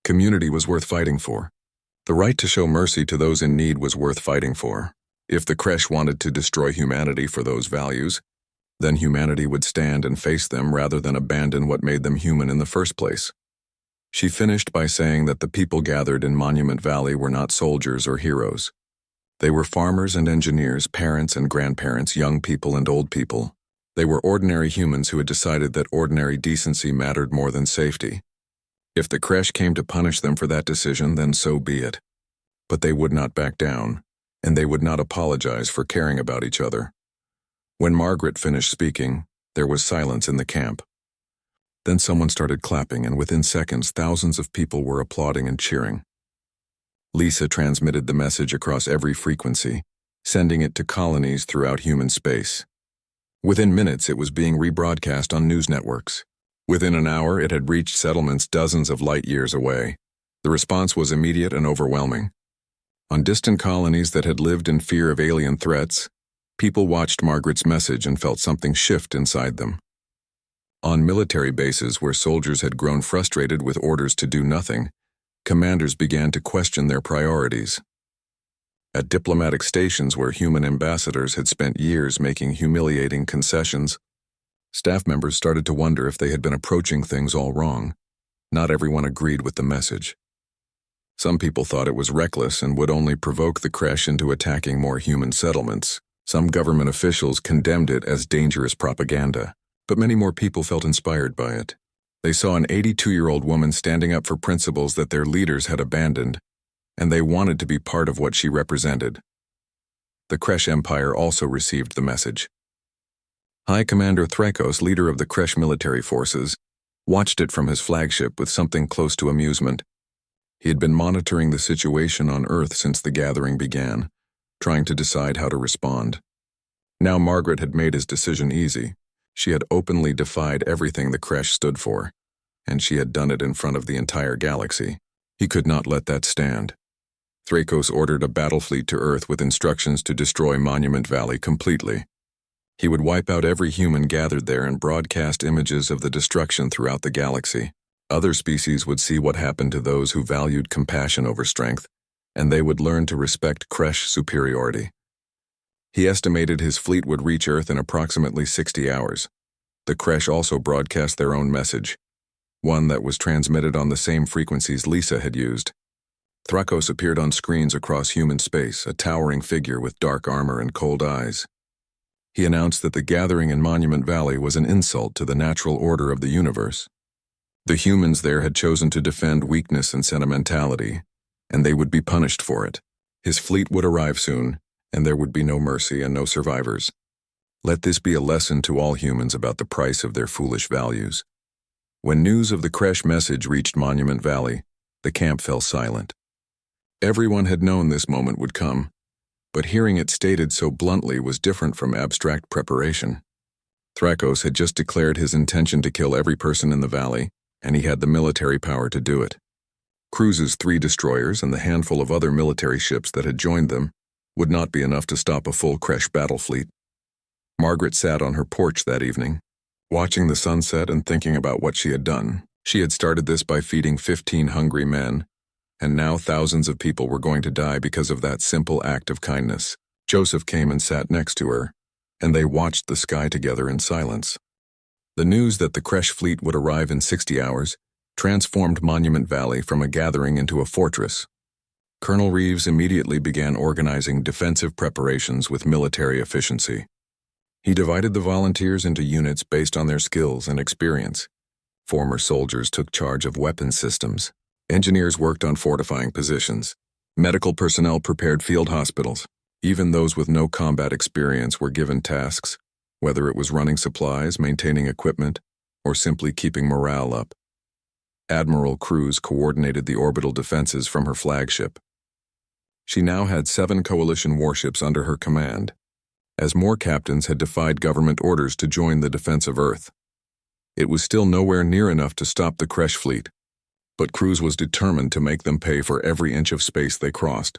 Community was worth fighting for. The right to show mercy to those in need was worth fighting for. If the Kresh wanted to destroy humanity for those values, then humanity would stand and face them rather than abandon what made them human in the first place. She finished by saying that the people gathered in Monument Valley were not soldiers or heroes. They were farmers and engineers, parents and grandparents, young people and old people. They were ordinary humans who had decided that ordinary decency mattered more than safety. If the Kresh came to punish them for that decision, then so be it. But they would not back down, and they would not apologize for caring about each other. When Margaret finished speaking, there was silence in the camp. Then someone started clapping, and within seconds, thousands of people were applauding and cheering. Lisa transmitted the message across every frequency, sending it to colonies throughout human space. Within minutes, it was being rebroadcast on news networks. Within an hour, it had reached settlements dozens of light years away. The response was immediate and overwhelming. On distant colonies that had lived in fear of alien threats, people watched Margaret's message and felt something shift inside them. On military bases where soldiers had grown frustrated with orders to do nothing, commanders began to question their priorities. At diplomatic stations where human ambassadors had spent years making humiliating concessions, staff members started to wonder if they had been approaching things all wrong. Not everyone agreed with the message. Some people thought it was reckless and would only provoke the Kresh into attacking more human settlements. Some government officials condemned it as dangerous propaganda, but many more people felt inspired by it. They saw an 82-year-old woman standing up for principles that their leaders had abandoned, and they wanted to be part of what she represented. The Kresh Empire also received the message. High Commander Thrakos, leader of the Kresh military forces, watched it from his flagship with something close to amusement. He had been monitoring the situation on Earth since the gathering began, trying to decide how to respond. Now Margaret had made his decision easy. She had openly defied everything the Kresh stood for, and she had done it in front of the entire galaxy. He could not let that stand. Thrakos ordered a battle fleet to Earth with instructions to destroy Monument Valley completely. He would wipe out every human gathered there and broadcast images of the destruction throughout the galaxy. Other species would see what happened to those who valued compassion over strength, and they would learn to respect Kresh superiority. He estimated his fleet would reach Earth in approximately 60 hours. The Kresh also broadcast their own message, one that was transmitted on the same frequencies Lisa had used. Thrakos appeared on screens across human space, a towering figure with dark armor and cold eyes. He announced that the gathering in Monument Valley was an insult to the natural order of the universe. The humans there had chosen to defend weakness and sentimentality, and they would be punished for it. His fleet would arrive soon, and there would be no mercy and no survivors. Let this be a lesson to all humans about the price of their foolish values. When news of the Kresh message reached Monument Valley, the camp fell silent. Everyone had known this moment would come, but hearing it stated so bluntly was different from abstract preparation. Thrakos had just declared his intention to kill every person in the valley, and he had the military power to do it. Cruz's 3 destroyers and the handful of other military ships that had joined them would not be enough to stop a full Kresh battle fleet. Margaret sat on her porch that evening, watching the sunset and thinking about what she had done. She had started this by feeding 15 hungry men, and now thousands of people were going to die because of that simple act of kindness. Joseph came and sat next to her, and they watched the sky together in silence. The news that the Kresh fleet would arrive in 60 hours transformed Monument Valley from a gathering into a fortress. Colonel Reeves immediately began organizing defensive preparations with military efficiency. He divided the volunteers into units based on their skills and experience. Former soldiers took charge of weapon systems. Engineers worked on fortifying positions. Medical personnel prepared field hospitals. Even those with no combat experience were given tasks, whether it was running supplies, maintaining equipment, or simply keeping morale up. Admiral Cruz coordinated the orbital defenses from her flagship. She now had 7 coalition warships under her command, as more captains had defied government orders to join the defense of Earth. It was still nowhere near enough to stop the Kresh fleet, but Cruz was determined to make them pay for every inch of space they crossed.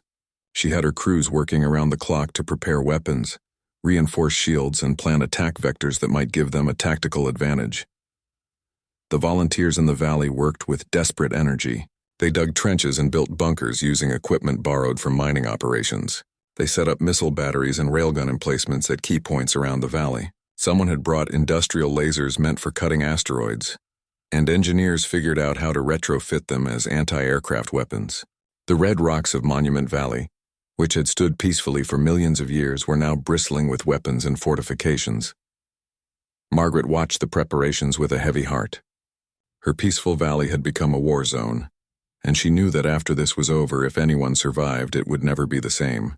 She had her crews working around the clock to prepare weapons, reinforce shields, and plan attack vectors that might give them a tactical advantage. The volunteers in the valley worked with desperate energy. They dug trenches and built bunkers using equipment borrowed from mining operations. They set up missile batteries and railgun emplacements at key points around the valley. Someone had brought industrial lasers meant for cutting asteroids, and engineers figured out how to retrofit them as anti-aircraft weapons. The red rocks of Monument Valley, which had stood peacefully for millions of years, were now bristling with weapons and fortifications. Margaret watched the preparations with a heavy heart. Her peaceful valley had become a war zone, and she knew that after this was over, if anyone survived, it would never be the same.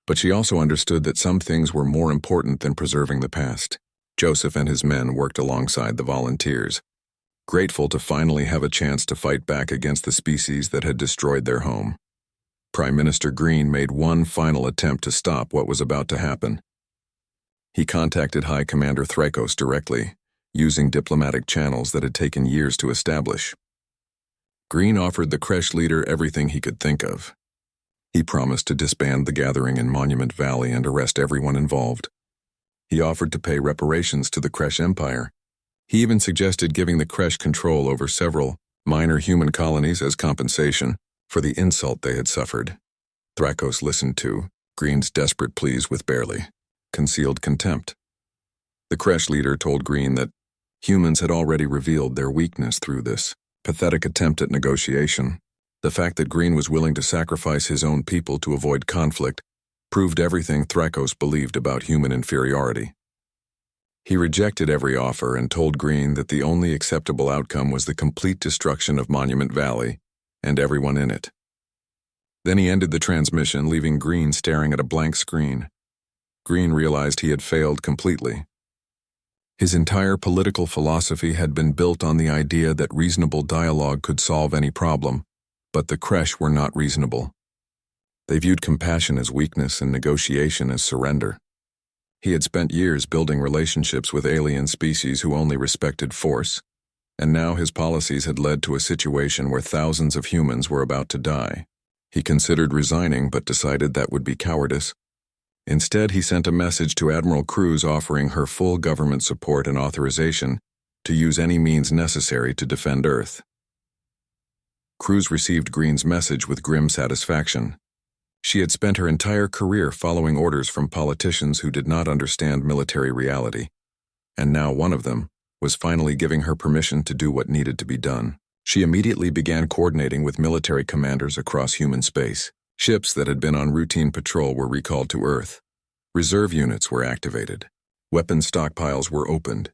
But she also understood that some things were more important than preserving the past. Joseph and his men worked alongside the volunteers, grateful to finally have a chance to fight back against the species that had destroyed their home. Prime Minister Green made one final attempt to stop what was about to happen. He contacted High Commander Thrakos directly, using diplomatic channels that had taken years to establish. Green offered the Kresh leader everything he could think of. He promised to disband the gathering in Monument Valley and arrest everyone involved. He offered to pay reparations to the Kresh Empire. He even suggested giving the Kresh control over several minor human colonies as compensation for the insult they had suffered. Thrakos listened to Green's desperate pleas with barely concealed contempt. The Kresh leader told Green that humans had already revealed their weakness through this pathetic attempt at negotiation. The fact that Green was willing to sacrifice his own people to avoid conflict proved everything Thrakos believed about human inferiority. He rejected every offer and told Green that the only acceptable outcome was the complete destruction of Monument Valley and everyone in it. Then he ended the transmission, leaving Green staring at a blank screen. Green realized he had failed completely. His entire political philosophy had been built on the idea that reasonable dialogue could solve any problem, but the Kresh were not reasonable. They viewed compassion as weakness and negotiation as surrender. He had spent years building relationships with alien species who only respected force, and now his policies had led to a situation where thousands of humans were about to die. He considered resigning but decided that would be cowardice. Instead, he sent a message to Admiral Cruz offering her full government support and authorization to use any means necessary to defend Earth. Cruz received Green's message with grim satisfaction. She had spent her entire career following orders from politicians who did not understand military reality, and now one of them was finally giving her permission to do what needed to be done. She immediately began coordinating with military commanders across human space. Ships that had been on routine patrol were recalled to Earth. Reserve units were activated. Weapon stockpiles were opened.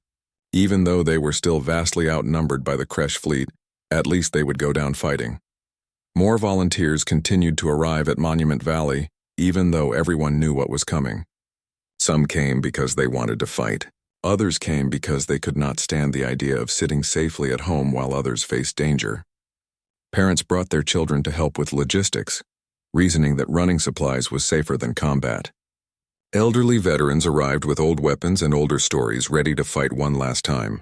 Even though they were still vastly outnumbered by the Kresh fleet, at least they would go down fighting. More volunteers continued to arrive at Monument Valley, even though everyone knew what was coming. Some came because they wanted to fight. Others came because they could not stand the idea of sitting safely at home while others faced danger. Parents brought their children to help with logistics, reasoning that running supplies was safer than combat. Elderly veterans arrived with old weapons and older stories ready to fight one last time.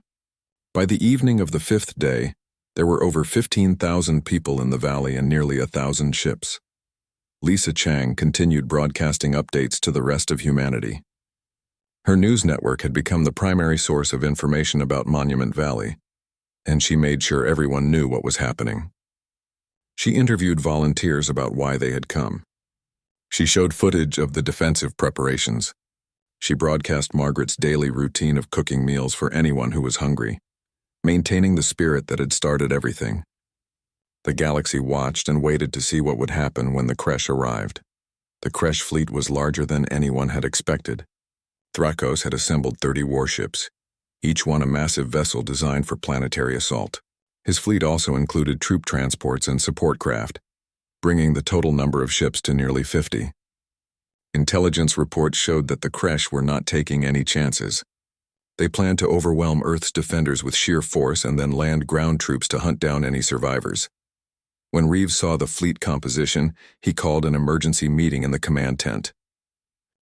By the evening of the 5th day, there were over 15,000 people in the valley and nearly 1,000 ships. Lisa Chang continued broadcasting updates to the rest of humanity. Her news network had become the primary source of information about Monument Valley, and she made sure everyone knew what was happening. She interviewed volunteers about why they had come. She showed footage of the defensive preparations. She broadcast Margaret's daily routine of cooking meals for anyone who was hungry, maintaining the spirit that had started everything. The galaxy watched and waited to see what would happen when the Kresh arrived. The Kresh fleet was larger than anyone had expected. Thrakos had assembled 30 warships, each one a massive vessel designed for planetary assault. His fleet also included troop transports and support craft, bringing the total number of ships to nearly 50. Intelligence reports showed that the Kresh were not taking any chances. They planned to overwhelm Earth's defenders with sheer force and then land ground troops to hunt down any survivors. When Reeves saw the fleet composition, he called an emergency meeting in the command tent.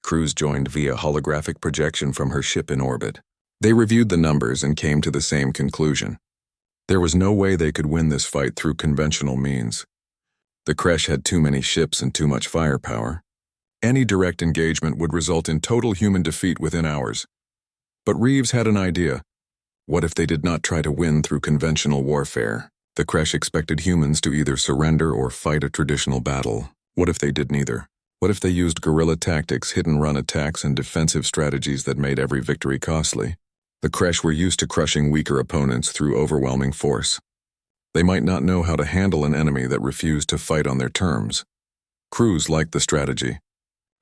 Cruz joined via holographic projection from her ship in orbit. They reviewed the numbers and came to the same conclusion. There was no way they could win this fight through conventional means. The Kresh had too many ships and too much firepower. Any direct engagement would result in total human defeat within hours. But Reeves had an idea. What if they did not try to win through conventional warfare? The Kresh expected humans to either surrender or fight a traditional battle. What if they did neither? What if they used guerrilla tactics, hit-and-run attacks, and defensive strategies that made every victory costly? The Kresh were used to crushing weaker opponents through overwhelming force. They might not know how to handle an enemy that refused to fight on their terms. Cruz liked the strategy.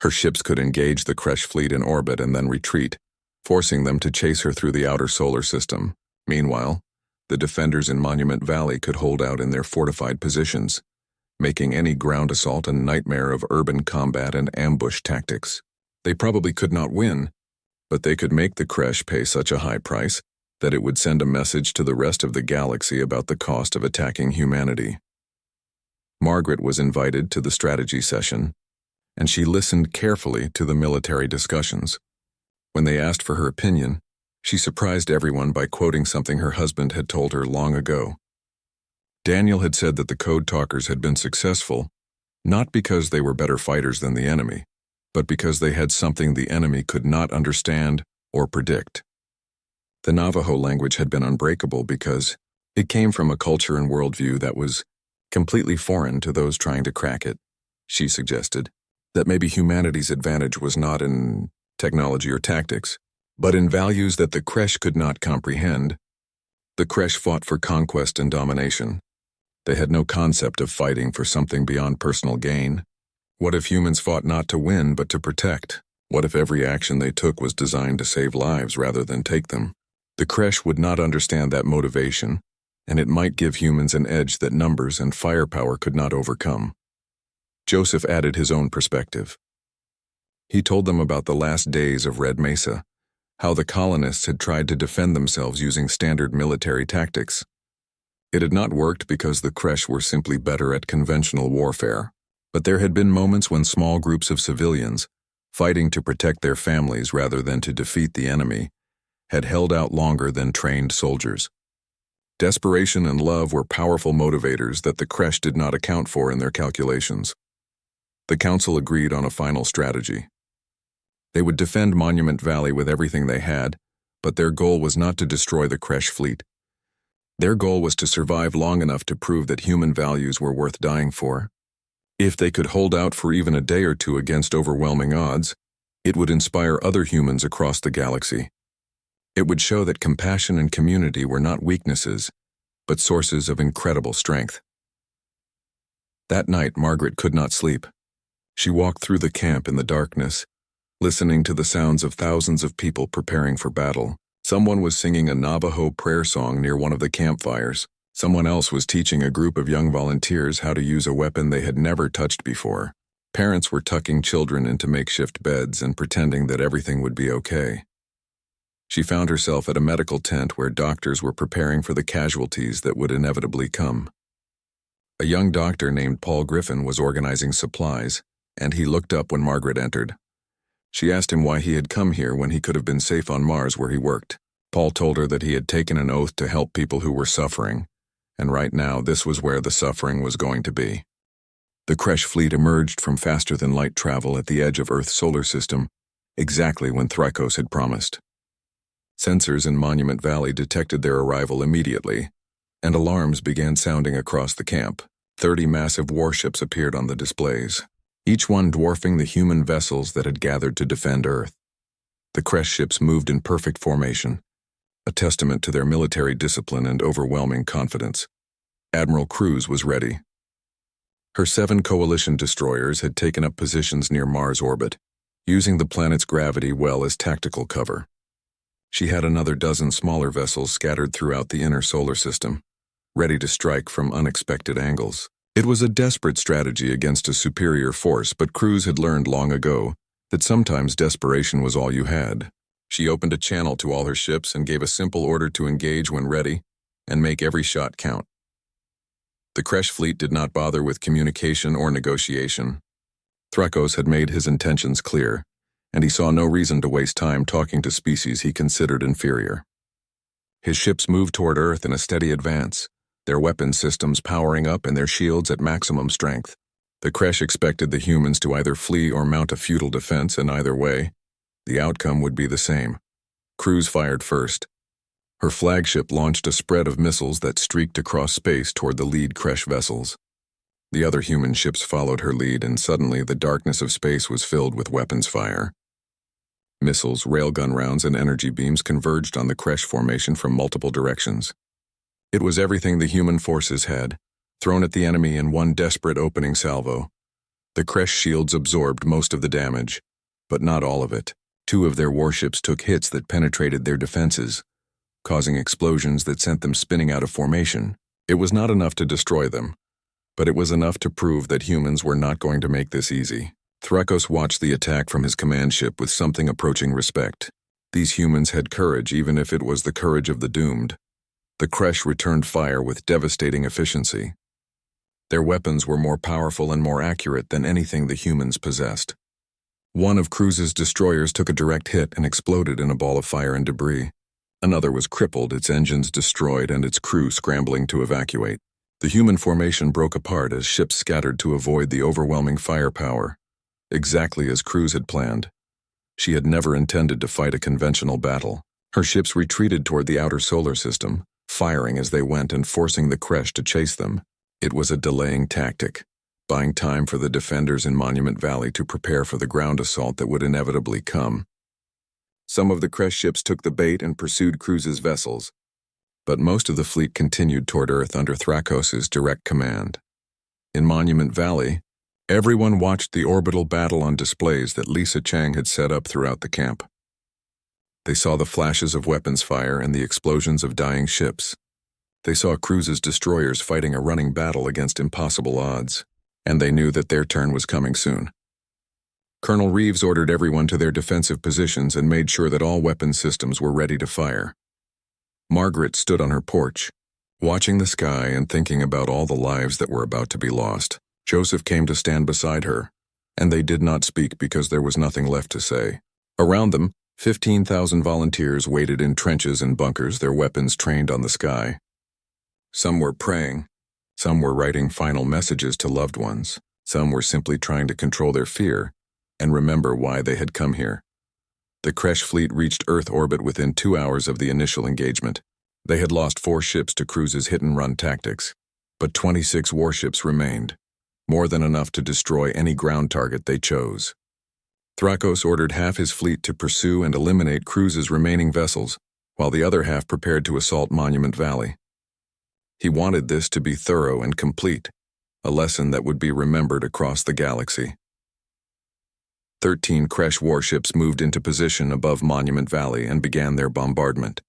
Her ships could engage the Kresh fleet in orbit and then retreat, forcing them to chase her through the outer solar system. Meanwhile, the defenders in Monument Valley could hold out in their fortified positions, making any ground assault a nightmare of urban combat and ambush tactics. They probably could not win, but they could make the Kresh pay such a high price that it would send a message to the rest of the galaxy about the cost of attacking humanity. Margaret was invited to the strategy session, and she listened carefully to the military discussions. When they asked for her opinion, she surprised everyone by quoting something her husband had told her long ago. Daniel had said that the Code Talkers had been successful, not because they were better fighters than the enemy, but because they had something the enemy could not understand or predict. The Navajo language had been unbreakable because it came from a culture and worldview that was completely foreign to those trying to crack it. She suggested that maybe humanity's advantage was not in technology or tactics, but in values that the Kresh could not comprehend. The Kresh fought for conquest and domination. They had no concept of fighting for something beyond personal gain. What if humans fought not to win but to protect? What if every action they took was designed to save lives rather than take them? The Kresh would not understand that motivation, and it might give humans an edge that numbers and firepower could not overcome. Joseph added his own perspective. He told them about the last days of Red Mesa, how the colonists had tried to defend themselves using standard military tactics. It had not worked because the Kresh were simply better at conventional warfare, but there had been moments when small groups of civilians, fighting to protect their families rather than to defeat the enemy, had held out longer than trained soldiers. Desperation and love were powerful motivators that the Kresh did not account for in their calculations. The council agreed on a final strategy. They would defend Monument Valley with everything they had, but their goal was not to destroy the Kresh fleet. Their goal was to survive long enough to prove that human values were worth dying for. If they could hold out for even a day or two against overwhelming odds, it would inspire other humans across the galaxy. It would show that compassion and community were not weaknesses, but sources of incredible strength. That night, Margaret could not sleep. She walked through the camp in the darkness, listening to the sounds of thousands of people preparing for battle. Someone was singing a Navajo prayer song near one of the campfires. Someone else was teaching a group of young volunteers how to use a weapon they had never touched before. Parents were tucking children into makeshift beds and pretending that everything would be okay. She found herself at a medical tent where doctors were preparing for the casualties that would inevitably come. A young doctor named Paul Griffin was organizing supplies, and he looked up when Margaret entered. She asked him why he had come here when he could have been safe on Mars where he worked. Paul told her that he had taken an oath to help people who were suffering, and right now this was where the suffering was going to be. The Kresh fleet emerged from faster-than-light travel at the edge of Earth's solar system, exactly when Thrykos had promised. Sensors in Monument Valley detected their arrival immediately, and alarms began sounding across the camp. 30 massive warships appeared on the displays, each one dwarfing the human vessels that had gathered to defend Earth. The Kresh ships moved in perfect formation, a testament to their military discipline and overwhelming confidence. Admiral Cruz was ready. Her 7 coalition destroyers had taken up positions near Mars orbit, using the planet's gravity well as tactical cover. She had another dozen smaller vessels scattered throughout the inner solar system, ready to strike from unexpected angles. It was a desperate strategy against a superior force, but Cruz had learned long ago that sometimes desperation was all you had. She opened a channel to all her ships and gave a simple order to engage when ready and make every shot count. The Kresh fleet did not bother with communication or negotiation. Thrykos had made his intentions clear, and he saw no reason to waste time talking to species he considered inferior. His ships moved toward Earth in a steady advance, their weapon systems powering up and their shields at maximum strength. The Kresh expected the humans to either flee or mount a futile defense, and either way, the outcome would be the same. Cruz fired first. Her flagship launched a spread of missiles that streaked across space toward the lead Kresh vessels. The other human ships followed her lead, and suddenly the darkness of space was filled with weapons fire. Missiles, railgun rounds, and energy beams converged on the Kresh formation from multiple directions. It was everything the human forces had, thrown at the enemy in one desperate opening salvo. The Kresh shields absorbed most of the damage, but not all of it. 2 of their warships took hits that penetrated their defenses, causing explosions that sent them spinning out of formation. It was not enough to destroy them, but it was enough to prove that humans were not going to make this easy. Thrykos watched the attack from his command ship with something approaching respect. These humans had courage, even if it was the courage of the doomed. The Kresh returned fire with devastating efficiency. Their weapons were more powerful and more accurate than anything the humans possessed. One of Cruz's destroyers took a direct hit and exploded in a ball of fire and debris. Another was crippled, its engines destroyed, and its crew scrambling to evacuate. The human formation broke apart as ships scattered to avoid the overwhelming firepower, exactly as Cruz had planned. She had never intended to fight a conventional battle. Her ships retreated toward the outer solar system, firing as they went and forcing the Kresh to chase them. It was a delaying tactic, buying time for the defenders in Monument Valley to prepare for the ground assault that would inevitably come. Some of the Kresh ships took the bait and pursued Cruz's vessels, but most of the fleet continued toward Earth under Thrykos's direct command. In Monument Valley, everyone watched the orbital battle on displays that Lisa Chang had set up throughout the camp. They saw the flashes of weapons fire and the explosions of dying ships. They saw Cruz's destroyers fighting a running battle against impossible odds, and they knew that their turn was coming soon. Colonel Reeves ordered everyone to their defensive positions and made sure that all weapon systems were ready to fire. Margaret stood on her porch, watching the sky and thinking about all the lives that were about to be lost. Joseph came to stand beside her, and they did not speak because there was nothing left to say. Around them, 15,000 volunteers waited in trenches and bunkers, their weapons trained on the sky. Some were praying, some were writing final messages to loved ones, some were simply trying to control their fear and remember why they had come here. The Kresh fleet reached Earth orbit within 2 hours of the initial engagement. They had lost 4 ships to Cruz's hit-and-run tactics, but 26 warships remained, more than enough to destroy any ground target they chose. Thrakos ordered half his fleet to pursue and eliminate Cruz's remaining vessels, while the other half prepared to assault Monument Valley. He wanted this to be thorough and complete, a lesson that would be remembered across the galaxy. 13 Kresh warships moved into position above Monument Valley and began their bombardment.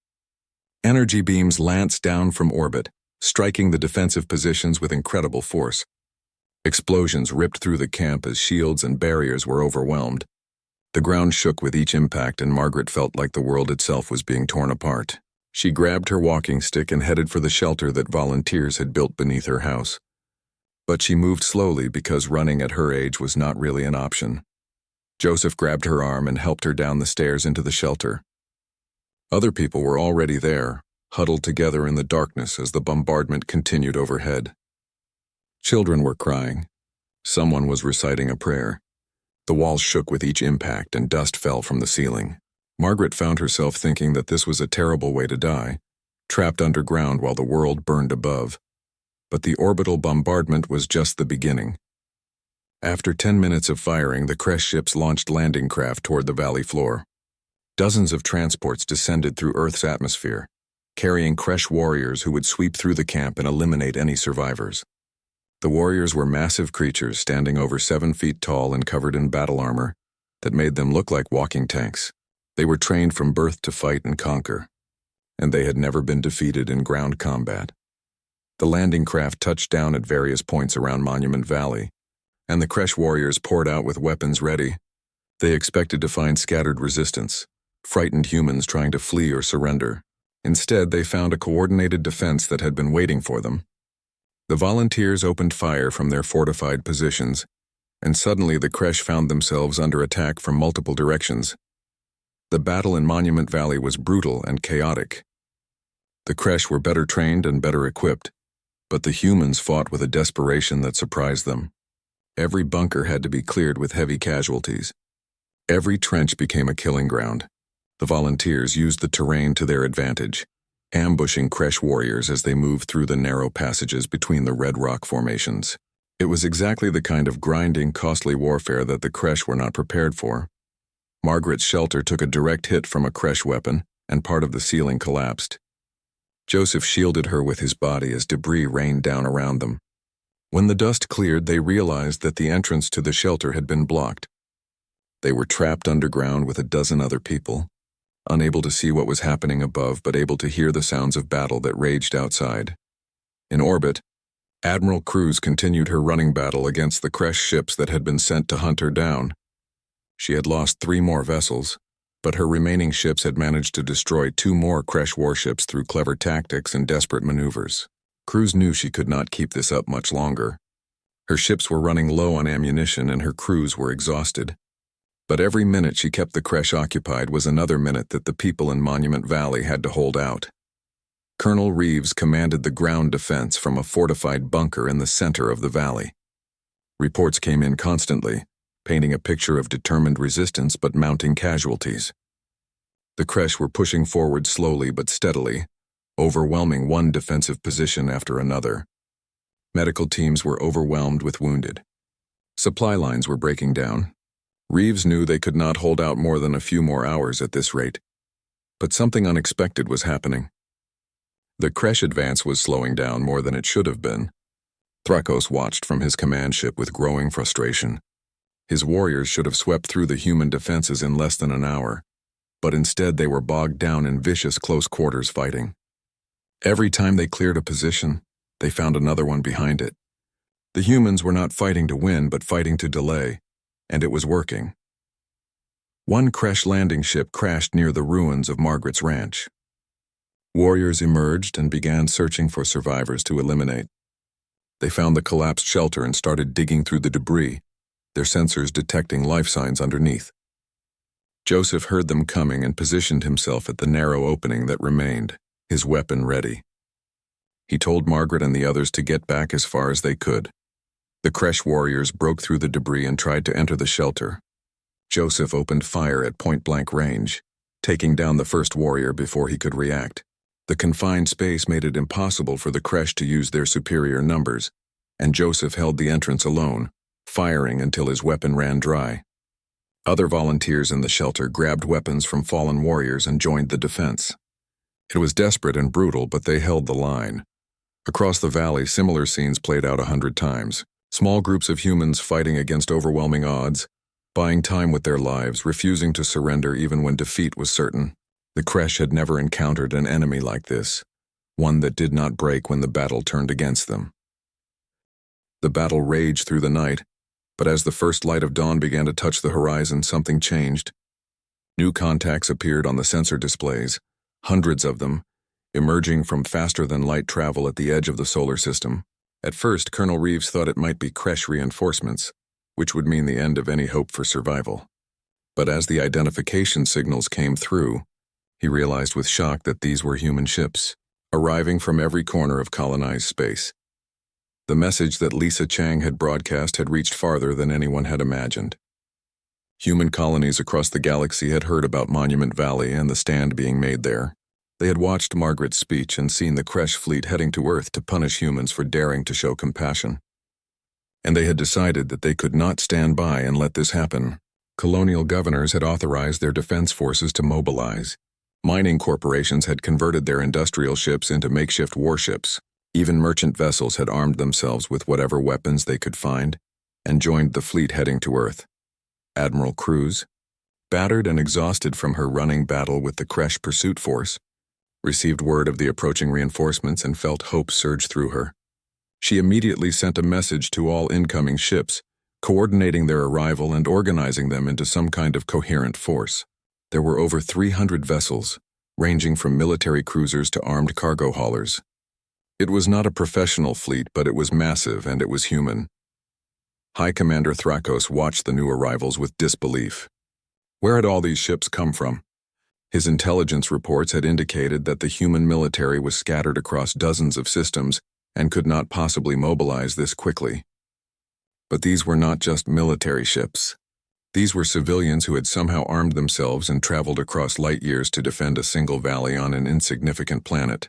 Energy beams lanced down from orbit, striking the defensive positions with incredible force. Explosions ripped through the camp as shields and barriers were overwhelmed. The ground shook with each impact, and Margaret felt like the world itself was being torn apart. She grabbed her walking stick and headed for the shelter that volunteers had built beneath her house. But she moved slowly because running at her age was not really an option. Joseph grabbed her arm and helped her down the stairs into the shelter. Other people were already there, huddled together in the darkness as the bombardment continued overhead. Children were crying. Someone was reciting a prayer. The walls shook with each impact and dust fell from the ceiling. Margaret found herself thinking that this was a terrible way to die, trapped underground while the world burned above. But the orbital bombardment was just the beginning. After 10 minutes of firing, the Kresh ships launched landing craft toward the valley floor. Dozens of transports descended through Earth's atmosphere, carrying Kresh warriors who would sweep through the camp and eliminate any survivors. The warriors were massive creatures standing over 7 feet tall and covered in battle armor that made them look like walking tanks. They were trained from birth to fight and conquer, and they had never been defeated in ground combat. The landing craft touched down at various points around Monument Valley, and the Kresh warriors poured out with weapons ready. They expected to find scattered resistance, frightened humans trying to flee or surrender. Instead, they found a coordinated defense that had been waiting for them. The volunteers opened fire from their fortified positions, and suddenly the Kresh found themselves under attack from multiple directions. The battle in Monument Valley was brutal and chaotic. The Kresh were better trained and better equipped, but the humans fought with a desperation that surprised them. Every bunker had to be cleared with heavy casualties. Every trench became a killing ground. The volunteers used the terrain to their advantage, ambushing Kresh warriors as they moved through the narrow passages between the red rock formations. It was exactly the kind of grinding, costly warfare that the Kresh were not prepared for. Margaret's shelter took a direct hit from a Kresh weapon, and part of the ceiling collapsed. Joseph shielded her with his body as debris rained down around them. When the dust cleared, they realized that the entrance to the shelter had been blocked. They were trapped underground with a dozen other people, unable to see what was happening above but able to hear the sounds of battle that raged outside. In orbit, Admiral Cruz continued her running battle against the Kresh ships that had been sent to hunt her down. She had lost 3 more vessels, but her remaining ships had managed to destroy 2 more Kresh warships through clever tactics and desperate maneuvers. Cruz knew she could not keep this up much longer. Her ships were running low on ammunition and her crews were exhausted. But every minute she kept the Kresh occupied was another minute that the people in Monument Valley had to hold out. Colonel Reeves commanded the ground defense from a fortified bunker in the center of the valley. Reports came in constantly, painting a picture of determined resistance but mounting casualties. The Kresh were pushing forward slowly but steadily, overwhelming one defensive position after another. Medical teams were overwhelmed with wounded. Supply lines were breaking down. Reeves knew they could not hold out more than a few more hours at this rate. But something unexpected was happening. The Kresh advance was slowing down more than it should have been. Thrakos watched from his command ship with growing frustration. His warriors should have swept through the human defenses in less than an hour, but instead they were bogged down in vicious close-quarters fighting. Every time they cleared a position, they found another one behind it. The humans were not fighting to win, but fighting to delay, and it was working. One Kresh landing ship crashed near the ruins of Margaret's ranch. Warriors emerged and began searching for survivors to eliminate. They found the collapsed shelter and started digging through the debris, their sensors detecting life signs underneath. Joseph heard them coming and positioned himself at the narrow opening that remained, his weapon ready. He told Margaret and the others to get back as far as they could. The Kresh warriors broke through the debris and tried to enter the shelter. Joseph opened fire at point-blank range, taking down the first warrior before he could react. The confined space made it impossible for the Kresh to use their superior numbers, and Joseph held the entrance alone, firing until his weapon ran dry. Other volunteers in the shelter grabbed weapons from fallen warriors and joined the defense. It was desperate and brutal, but they held the line. Across the valley, similar scenes played out 100 times. Small groups of humans fighting against overwhelming odds, buying time with their lives, refusing to surrender even when defeat was certain. The Kresh had never encountered an enemy like this, one that did not break when the battle turned against them. The battle raged through the night, but as the first light of dawn began to touch the horizon, something changed. New contacts appeared on the sensor displays, hundreds of them, emerging from faster-than-light travel at the edge of the solar system. At first, Colonel Reeves thought it might be Kresh reinforcements, which would mean the end of any hope for survival. But as the identification signals came through, he realized with shock that these were human ships, arriving from every corner of colonized space. The message that Lisa Chang had broadcast had reached farther than anyone had imagined. Human colonies across the galaxy had heard about Monument Valley and the stand being made there. They had watched Margaret's speech and seen the Kresh fleet heading to Earth to punish humans for daring to show compassion. And they had decided that they could not stand by and let this happen. Colonial governors had authorized their defense forces to mobilize. Mining corporations had converted their industrial ships into makeshift warships. Even merchant vessels had armed themselves with whatever weapons they could find and joined the fleet heading to Earth. Admiral Cruz, battered and exhausted from her running battle with the Kresh pursuit force, received word of the approaching reinforcements and felt hope surge through her. She immediately sent a message to all incoming ships, coordinating their arrival and organizing them into some kind of coherent force. There were over 300 vessels, ranging from military cruisers to armed cargo haulers. It was not a professional fleet, but it was massive and it was human. High Commander Thrakos watched the new arrivals with disbelief. Where had all these ships come from? His intelligence reports had indicated that the human military was scattered across dozens of systems and could not possibly mobilize this quickly. But these were not just military ships. These were civilians who had somehow armed themselves and traveled across light years to defend a single valley on an insignificant planet.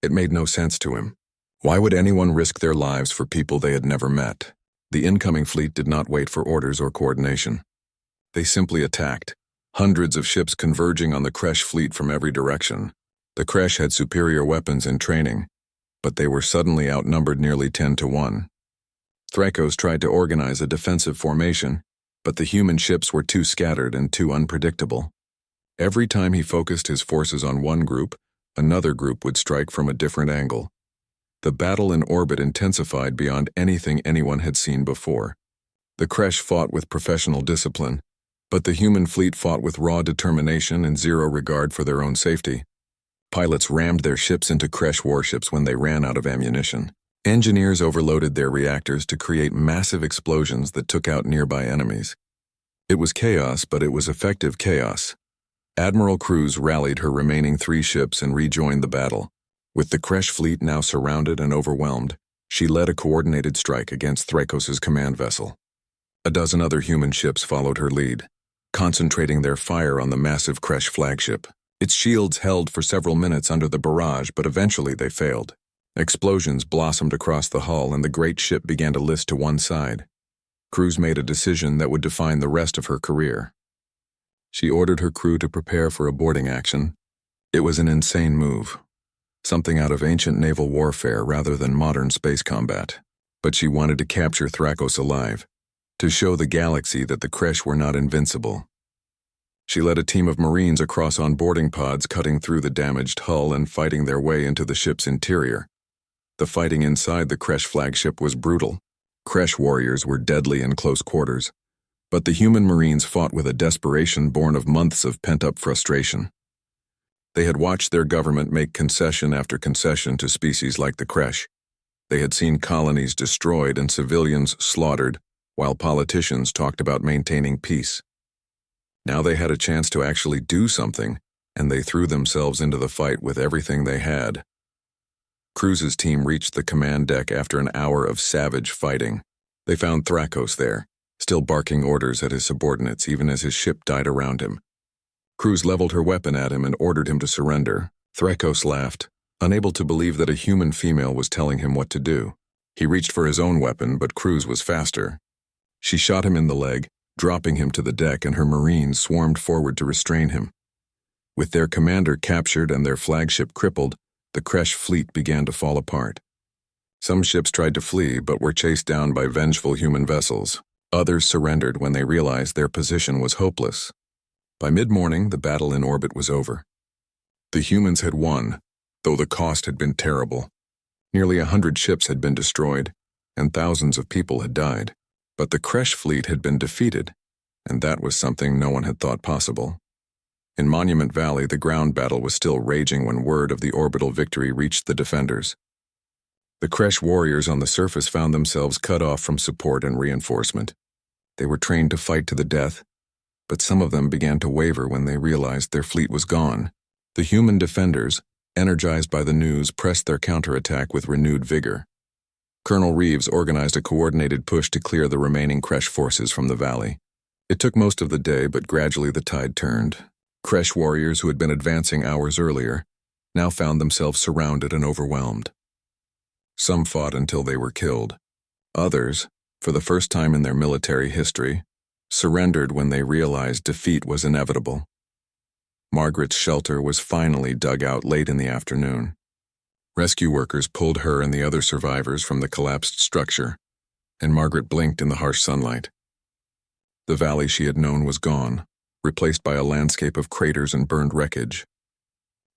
It made no sense to him. Why would anyone risk their lives for people they had never met? The incoming fleet did not wait for orders or coordination. They simply attacked, hundreds of ships converging on the Kresh fleet from every direction. The Kresh had superior weapons and training, but they were suddenly outnumbered nearly 10-1. Thrakos tried to organize a defensive formation, but the human ships were too scattered and too unpredictable. Every time he focused his forces on one group, another group would strike from a different angle. The battle in orbit intensified beyond anything anyone had seen before. The Kresh fought with professional discipline, but the human fleet fought with raw determination and zero regard for their own safety. Pilots rammed their ships into Kresh warships when they ran out of ammunition. Engineers overloaded their reactors to create massive explosions that took out nearby enemies. It was chaos, but it was effective chaos. Admiral Cruz rallied her remaining 3 ships and rejoined the battle. With the Kresh fleet now surrounded and overwhelmed, she led a coordinated strike against Thrakos' command vessel. A dozen other human ships followed her lead, concentrating their fire on the massive Kresh flagship. Its shields held for several minutes under the barrage, but eventually they failed. Explosions blossomed across the hull and the great ship began to list to one side. Cruz made a decision that would define the rest of her career. She ordered her crew to prepare for a boarding action. It was an insane move, something out of ancient naval warfare rather than modern space combat. But she wanted to capture Thrakos alive, to show the galaxy that the Kresh were not invincible. She led a team of Marines across onboarding pods, cutting through the damaged hull and fighting their way into the ship's interior. The fighting inside the Kresh flagship was brutal. Kresh warriors were deadly in close quarters, But the human Marines fought with a desperation born of months of pent-up frustration. They had watched their government make concession after concession to species like the Kresh. They had seen colonies destroyed and civilians slaughtered, while politicians talked about maintaining peace. Now they had a chance to actually do something, and they threw themselves into the fight with everything they had. Cruz's team reached the command deck after an hour of savage fighting. They found Thrakos there, still barking orders at his subordinates even as his ship died around him. Cruz leveled her weapon at him and ordered him to surrender. Thrakos laughed, unable to believe that a human female was telling him what to do. He reached for his own weapon, but Cruz was faster. She shot him in the leg, dropping him to the deck, and her Marines swarmed forward to restrain him. With their commander captured and their flagship crippled, the Kresh fleet began to fall apart. Some ships tried to flee but were chased down by vengeful human vessels. Others surrendered when they realized their position was hopeless. By mid-morning, the battle in orbit was over. The humans had won, though the cost had been terrible. Nearly 100 ships had been destroyed, and thousands of people had died. But the Kresh fleet had been defeated, and that was something no one had thought possible. In Monument Valley, the ground battle was still raging when word of the orbital victory reached the defenders. The Kresh warriors on the surface found themselves cut off from support and reinforcement. They were trained to fight to the death, but some of them began to waver when they realized their fleet was gone. The human defenders, energized by the news, pressed their counterattack with renewed vigor. Colonel Reeves organized a coordinated push to clear the remaining Kresh forces from the valley. It took most of the day, but gradually the tide turned. Kresh warriors who had been advancing hours earlier now found themselves surrounded and overwhelmed. Some fought until they were killed. Others, for the first time in their military history, surrendered when they realized defeat was inevitable. Margaret's shelter was finally dug out late in the afternoon. Rescue workers pulled her and the other survivors from the collapsed structure, and Margaret blinked in the harsh sunlight. The valley she had known was gone, replaced by a landscape of craters and burned wreckage.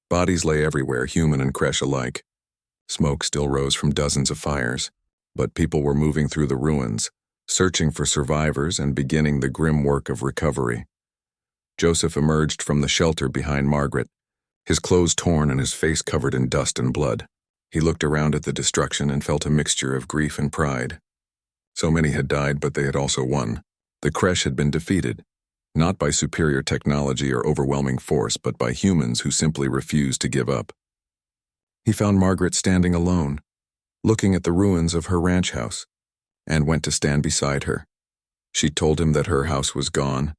Bodies lay everywhere, human and Kresh alike. Smoke still rose from dozens of fires, but people were moving through the ruins, searching for survivors and beginning the grim work of recovery. Joseph emerged from the shelter behind Margaret, his clothes torn and his face covered in dust and blood. He looked around at the destruction and felt a mixture of grief and pride. So many had died, but they had also won. The Kresh had been defeated, not by superior technology or overwhelming force, but by humans who simply refused to give up. He found Margaret standing alone, looking at the ruins of her ranch house, and went to stand beside her. She told him that her house was gone,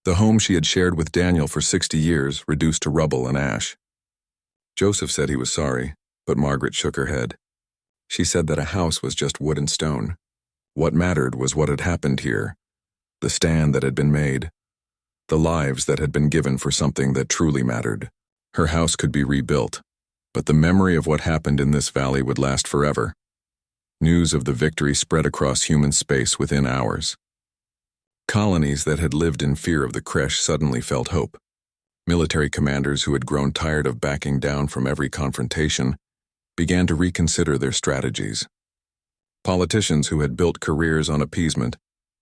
the home she had shared with Daniel for 60 years, reduced to rubble and ash. Joseph said he was sorry, but Margaret shook her head. She said that a house was just wood and stone. What mattered was what had happened here, the stand that had been made, the lives that had been given for something that truly mattered. Her house could be rebuilt, but the memory of what happened in this valley would last forever. News of the victory spread across human space within hours. Colonies that had lived in fear of the Kresh suddenly felt hope. Military commanders who had grown tired of backing down from every confrontation began to reconsider their strategies. Politicians who had built careers on appeasement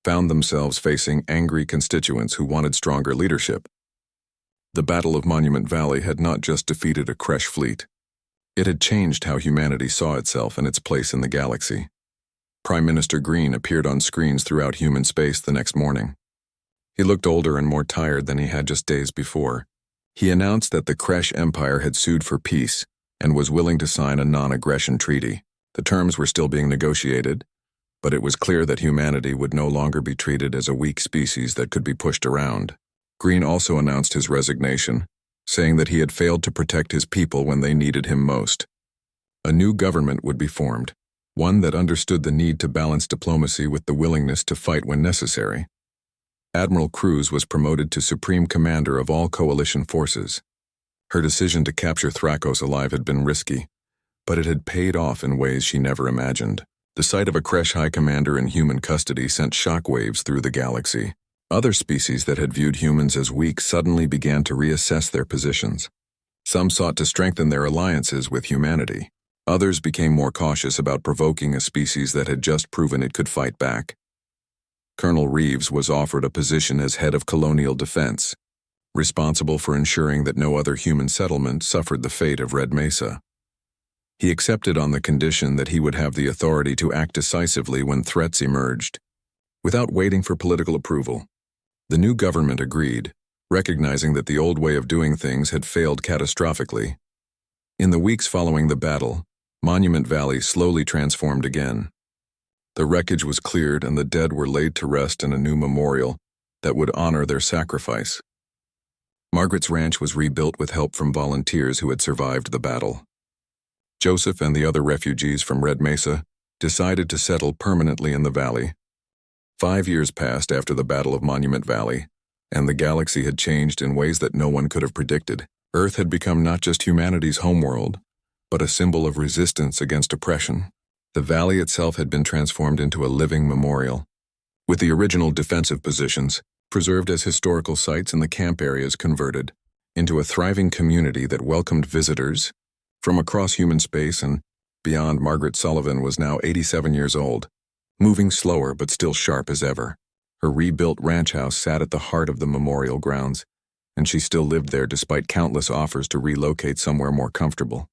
found themselves facing angry constituents who wanted stronger leadership. The Battle of Monument Valley had not just defeated a Kresh fleet. It had changed how humanity saw itself and its place in the galaxy. Prime Minister Green appeared on screens throughout human space the next morning. He looked older and more tired than he had just days before. He announced that the Kresh Empire had sued for peace and was willing to sign a non-aggression treaty. The terms were still being negotiated, but it was clear that humanity would no longer be treated as a weak species that could be pushed around. Green also announced his resignation, saying that he had failed to protect his people when they needed him most. A new government would be formed, one that understood the need to balance diplomacy with the willingness to fight when necessary. Admiral Cruz was promoted to Supreme Commander of all coalition forces. Her decision to capture Thrakos alive had been risky, but it had paid off in ways she never imagined. The sight of a Kresh High Commander in human custody sent shockwaves through the galaxy. Other species that had viewed humans as weak suddenly began to reassess their positions. Some sought to strengthen their alliances with humanity. Others became more cautious about provoking a species that had just proven it could fight back. Colonel Reeves was offered a position as head of colonial defense, responsible for ensuring that no other human settlement suffered the fate of Red Mesa. He accepted on the condition that he would have the authority to act decisively when threats emerged, without waiting for political approval. The new government agreed, recognizing that the old way of doing things had failed catastrophically. In the weeks following the battle, Monument Valley slowly transformed again. The wreckage was cleared and the dead were laid to rest in a new memorial that would honor their sacrifice. Margaret's ranch was rebuilt with help from volunteers who had survived the battle. Joseph and the other refugees from Red Mesa decided to settle permanently in the valley. 5 years passed after the Battle of Monument Valley, and the galaxy had changed in ways that no one could have predicted. Earth had become not just humanity's homeworld, but a symbol of resistance against oppression. The valley itself had been transformed into a living memorial, with the original defensive positions preserved as historical sites and the camp areas converted into a thriving community that welcomed visitors from across human space and beyond. Margaret Sullivan was now 87 years old, moving slower but still sharp as ever. Her rebuilt ranch house sat at the heart of the memorial grounds, and she still lived there despite countless offers to relocate somewhere more comfortable.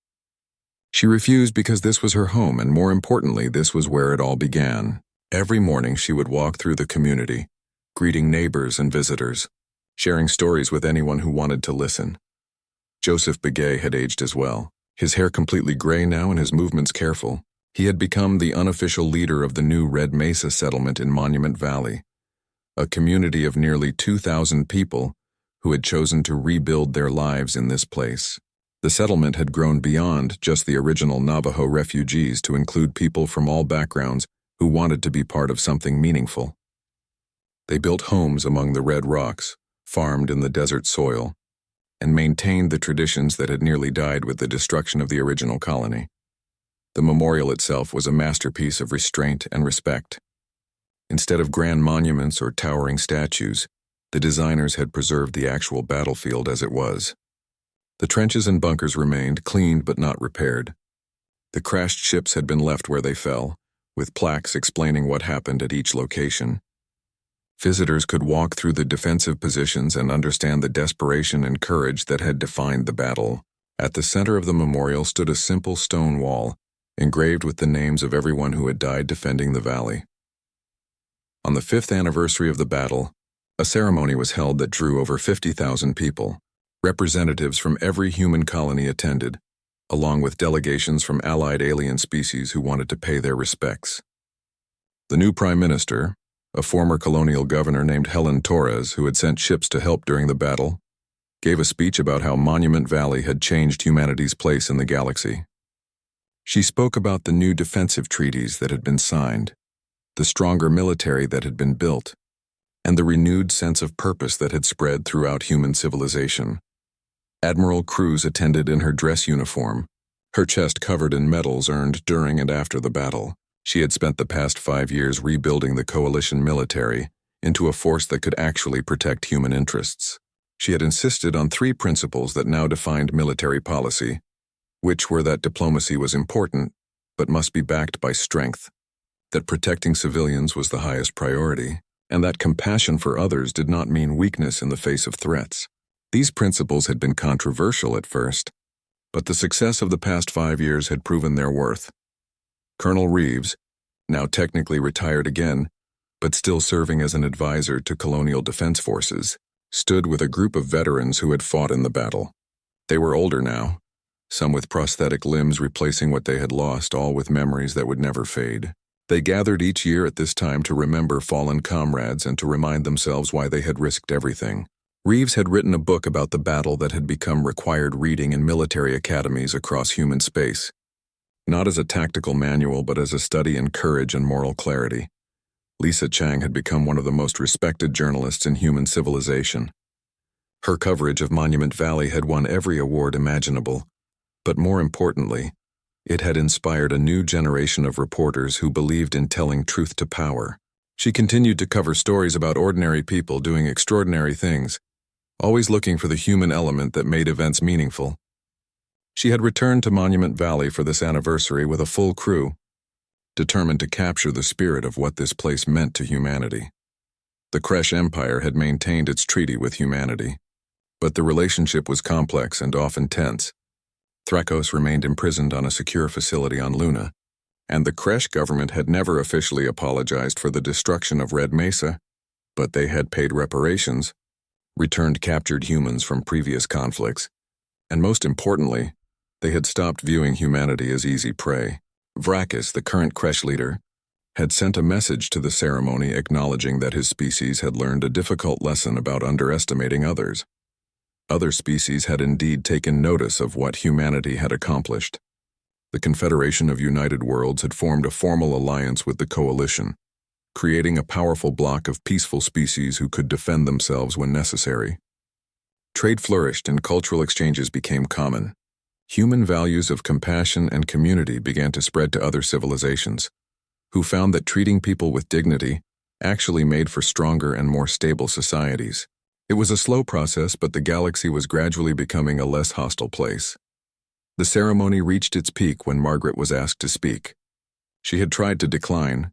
She refused because this was her home, and more importantly, this was where it all began. Every morning she would walk through the community, greeting neighbors and visitors, sharing stories with anyone who wanted to listen. Joseph Begay had aged as well, his hair completely gray now and his movements careful. He had become the unofficial leader of the new Red Mesa settlement in Monument Valley, a community of nearly 2,000 people who had chosen to rebuild their lives in this place. The settlement had grown beyond just the original Navajo refugees to include people from all backgrounds who wanted to be part of something meaningful. They built homes among the red rocks, farmed in the desert soil, and maintained the traditions that had nearly died with the destruction of the original colony. The memorial itself was a masterpiece of restraint and respect. Instead of grand monuments or towering statues, the designers had preserved the actual battlefield as it was. The trenches and bunkers remained, cleaned but not repaired. The crashed ships had been left where they fell, with plaques explaining what happened at each location. Visitors could walk through the defensive positions and understand the desperation and courage that had defined the battle. At the center of the memorial stood a simple stone wall, engraved with the names of everyone who had died defending the valley. On the 5th anniversary of the battle, a ceremony was held that drew over 50,000 people. Representatives from every human colony attended, along with delegations from allied alien species who wanted to pay their respects. The new prime minister, a former colonial governor named Helen Torres who had sent ships to help during the battle, gave a speech about how Monument Valley had changed humanity's place in the galaxy. She spoke about the new defensive treaties that had been signed, the stronger military that had been built, and the renewed sense of purpose that had spread throughout human civilization. Admiral Cruz attended in her dress uniform, her chest covered in medals earned during and after the battle. She had spent the past 5 years rebuilding the coalition military into a force that could actually protect human interests. She had insisted on 3 principles that now defined military policy, which were that diplomacy was important, but must be backed by strength, that protecting civilians was the highest priority, and that compassion for others did not mean weakness in the face of threats. These principles had been controversial at first, but the success of the past 5 years had proven their worth. Colonel Reeves, now technically retired again, but still serving as an advisor to colonial defense forces, stood with a group of veterans who had fought in the battle. They were older now, some with prosthetic limbs replacing what they had lost, all with memories that would never fade. They gathered each year at this time to remember fallen comrades and to remind themselves why they had risked everything. Reeves had written a book about the battle that had become required reading in military academies across human space, not as a tactical manual but as a study in courage and moral clarity. Lisa Chang had become one of the most respected journalists in human civilization. Her coverage of Monument Valley had won every award imaginable, but more importantly, it had inspired a new generation of reporters who believed in telling truth to power. She continued to cover stories about ordinary people doing extraordinary things, always looking for the human element that made events meaningful. She had returned to Monument Valley for this anniversary with a full crew, determined to capture the spirit of what this place meant to humanity. The Kresh Empire had maintained its treaty with humanity, but the relationship was complex and often tense. Thrakos remained imprisoned on a secure facility on Luna, and the Kresh government had never officially apologized for the destruction of Red Mesa, but they had paid reparations, returned captured humans from previous conflicts, and most importantly, they had stopped viewing humanity as easy prey. Vrakis, the current Kresh leader, had sent a message to the ceremony acknowledging that his species had learned a difficult lesson about underestimating others. Other species had indeed taken notice of what humanity had accomplished. The Confederation of United Worlds had formed a formal alliance with the Coalition, creating a powerful bloc of peaceful species who could defend themselves when necessary. Trade flourished and cultural exchanges became common. Human values of compassion and community began to spread to other civilizations, who found that treating people with dignity actually made for stronger and more stable societies. It was a slow process, but the galaxy was gradually becoming a less hostile place. The ceremony reached its peak when Margaret was asked to speak. She had tried to decline,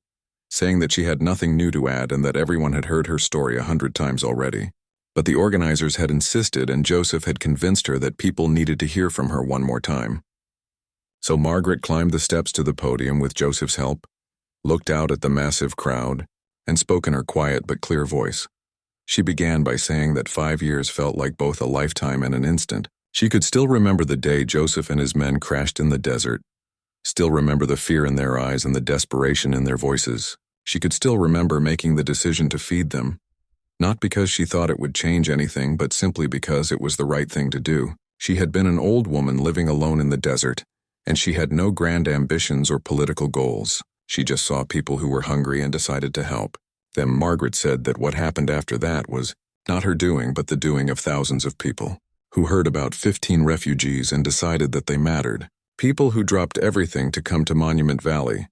saying that she had nothing new to add and that everyone had heard her story 100 times already. But the organizers had insisted, and Joseph had convinced her that people needed to hear from her one more time. So Margaret climbed the steps to the podium with Joseph's help, looked out at the massive crowd, and spoke in her quiet but clear voice. She began by saying that 5 years felt like both a lifetime and an instant. She could still remember the day Joseph and his men crashed in the desert, still remember the fear in their eyes and the desperation in their voices. She could still remember making the decision to feed them, not because she thought it would change anything, but simply because it was the right thing to do. She had been an old woman living alone in the desert, and she had no grand ambitions or political goals. She just saw people who were hungry and decided to help. Then Margaret said that what happened after that was not her doing, but the doing of thousands of people who heard about 15 refugees and decided that they mattered. People who dropped everything to come to Monument Valley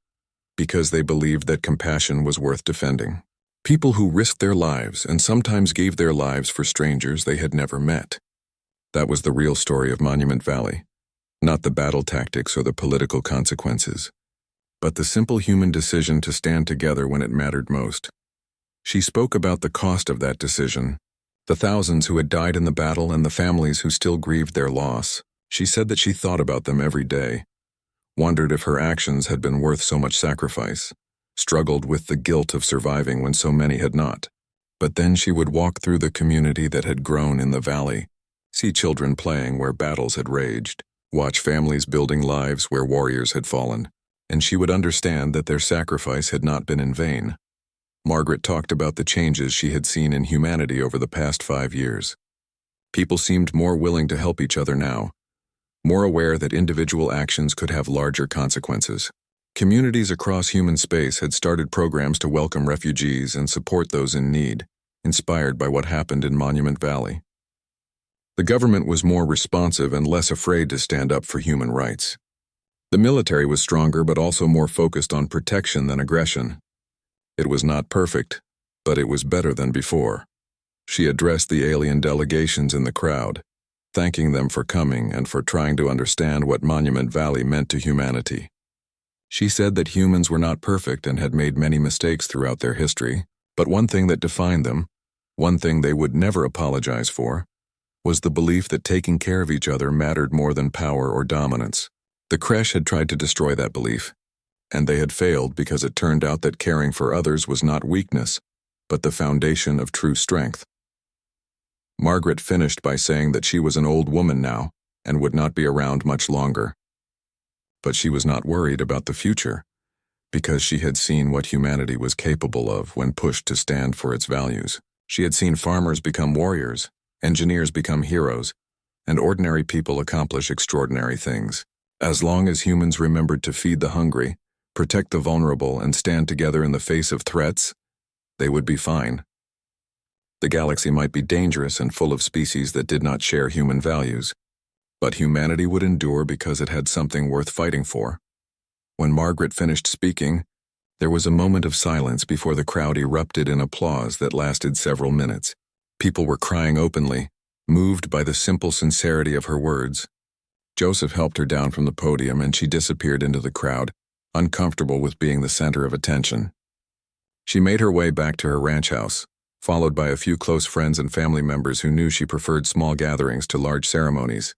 because they believed that compassion was worth defending. People who risked their lives and sometimes gave their lives for strangers they had never met. That was the real story of Monument Valley, not the battle tactics or the political consequences, but the simple human decision to stand together when it mattered most. She spoke about the cost of that decision, the thousands who had died in the battle and the families who still grieved their loss. She said that she thought about them every day, wondered if her actions had been worth so much sacrifice, struggled with the guilt of surviving when so many had not. But then she would walk through the community that had grown in the valley, see children playing where battles had raged, watch families building lives where warriors had fallen, and she would understand that their sacrifice had not been in vain. Margaret talked about the changes she had seen in humanity over the past 5 years. People seemed more willing to help each other now, more aware that individual actions could have larger consequences. Communities across human space had started programs to welcome refugees and support those in need, inspired by what happened in Monument Valley. The government was more responsive and less afraid to stand up for human rights. The military was stronger but also more focused on protection than aggression. It was not perfect, but it was better than before. She addressed the alien delegations in the crowd, thanking them for coming and for trying to understand what Monument Valley meant to humanity. She said that humans were not perfect and had made many mistakes throughout their history, but one thing that defined them, one thing they would never apologize for, was the belief that taking care of each other mattered more than power or dominance. The Kresh had tried to destroy that belief, and they had failed because it turned out that caring for others was not weakness, but the foundation of true strength. Margaret finished by saying that she was an old woman now and would not be around much longer. But she was not worried about the future, because she had seen what humanity was capable of when pushed to stand for its values. She had seen farmers become warriors, engineers become heroes, and ordinary people accomplish extraordinary things. As long as humans remembered to feed the hungry, protect the vulnerable, and stand together in the face of threats, they would be fine. The galaxy might be dangerous and full of species that did not share human values, but humanity would endure because it had something worth fighting for. When Margaret finished speaking, there was a moment of silence before the crowd erupted in applause that lasted several minutes. People were crying openly, moved by the simple sincerity of her words. Joseph helped her down from the podium and she disappeared into the crowd, uncomfortable with being the center of attention. She made her way back to her ranch house, followed by a few close friends and family members who knew she preferred small gatherings to large ceremonies.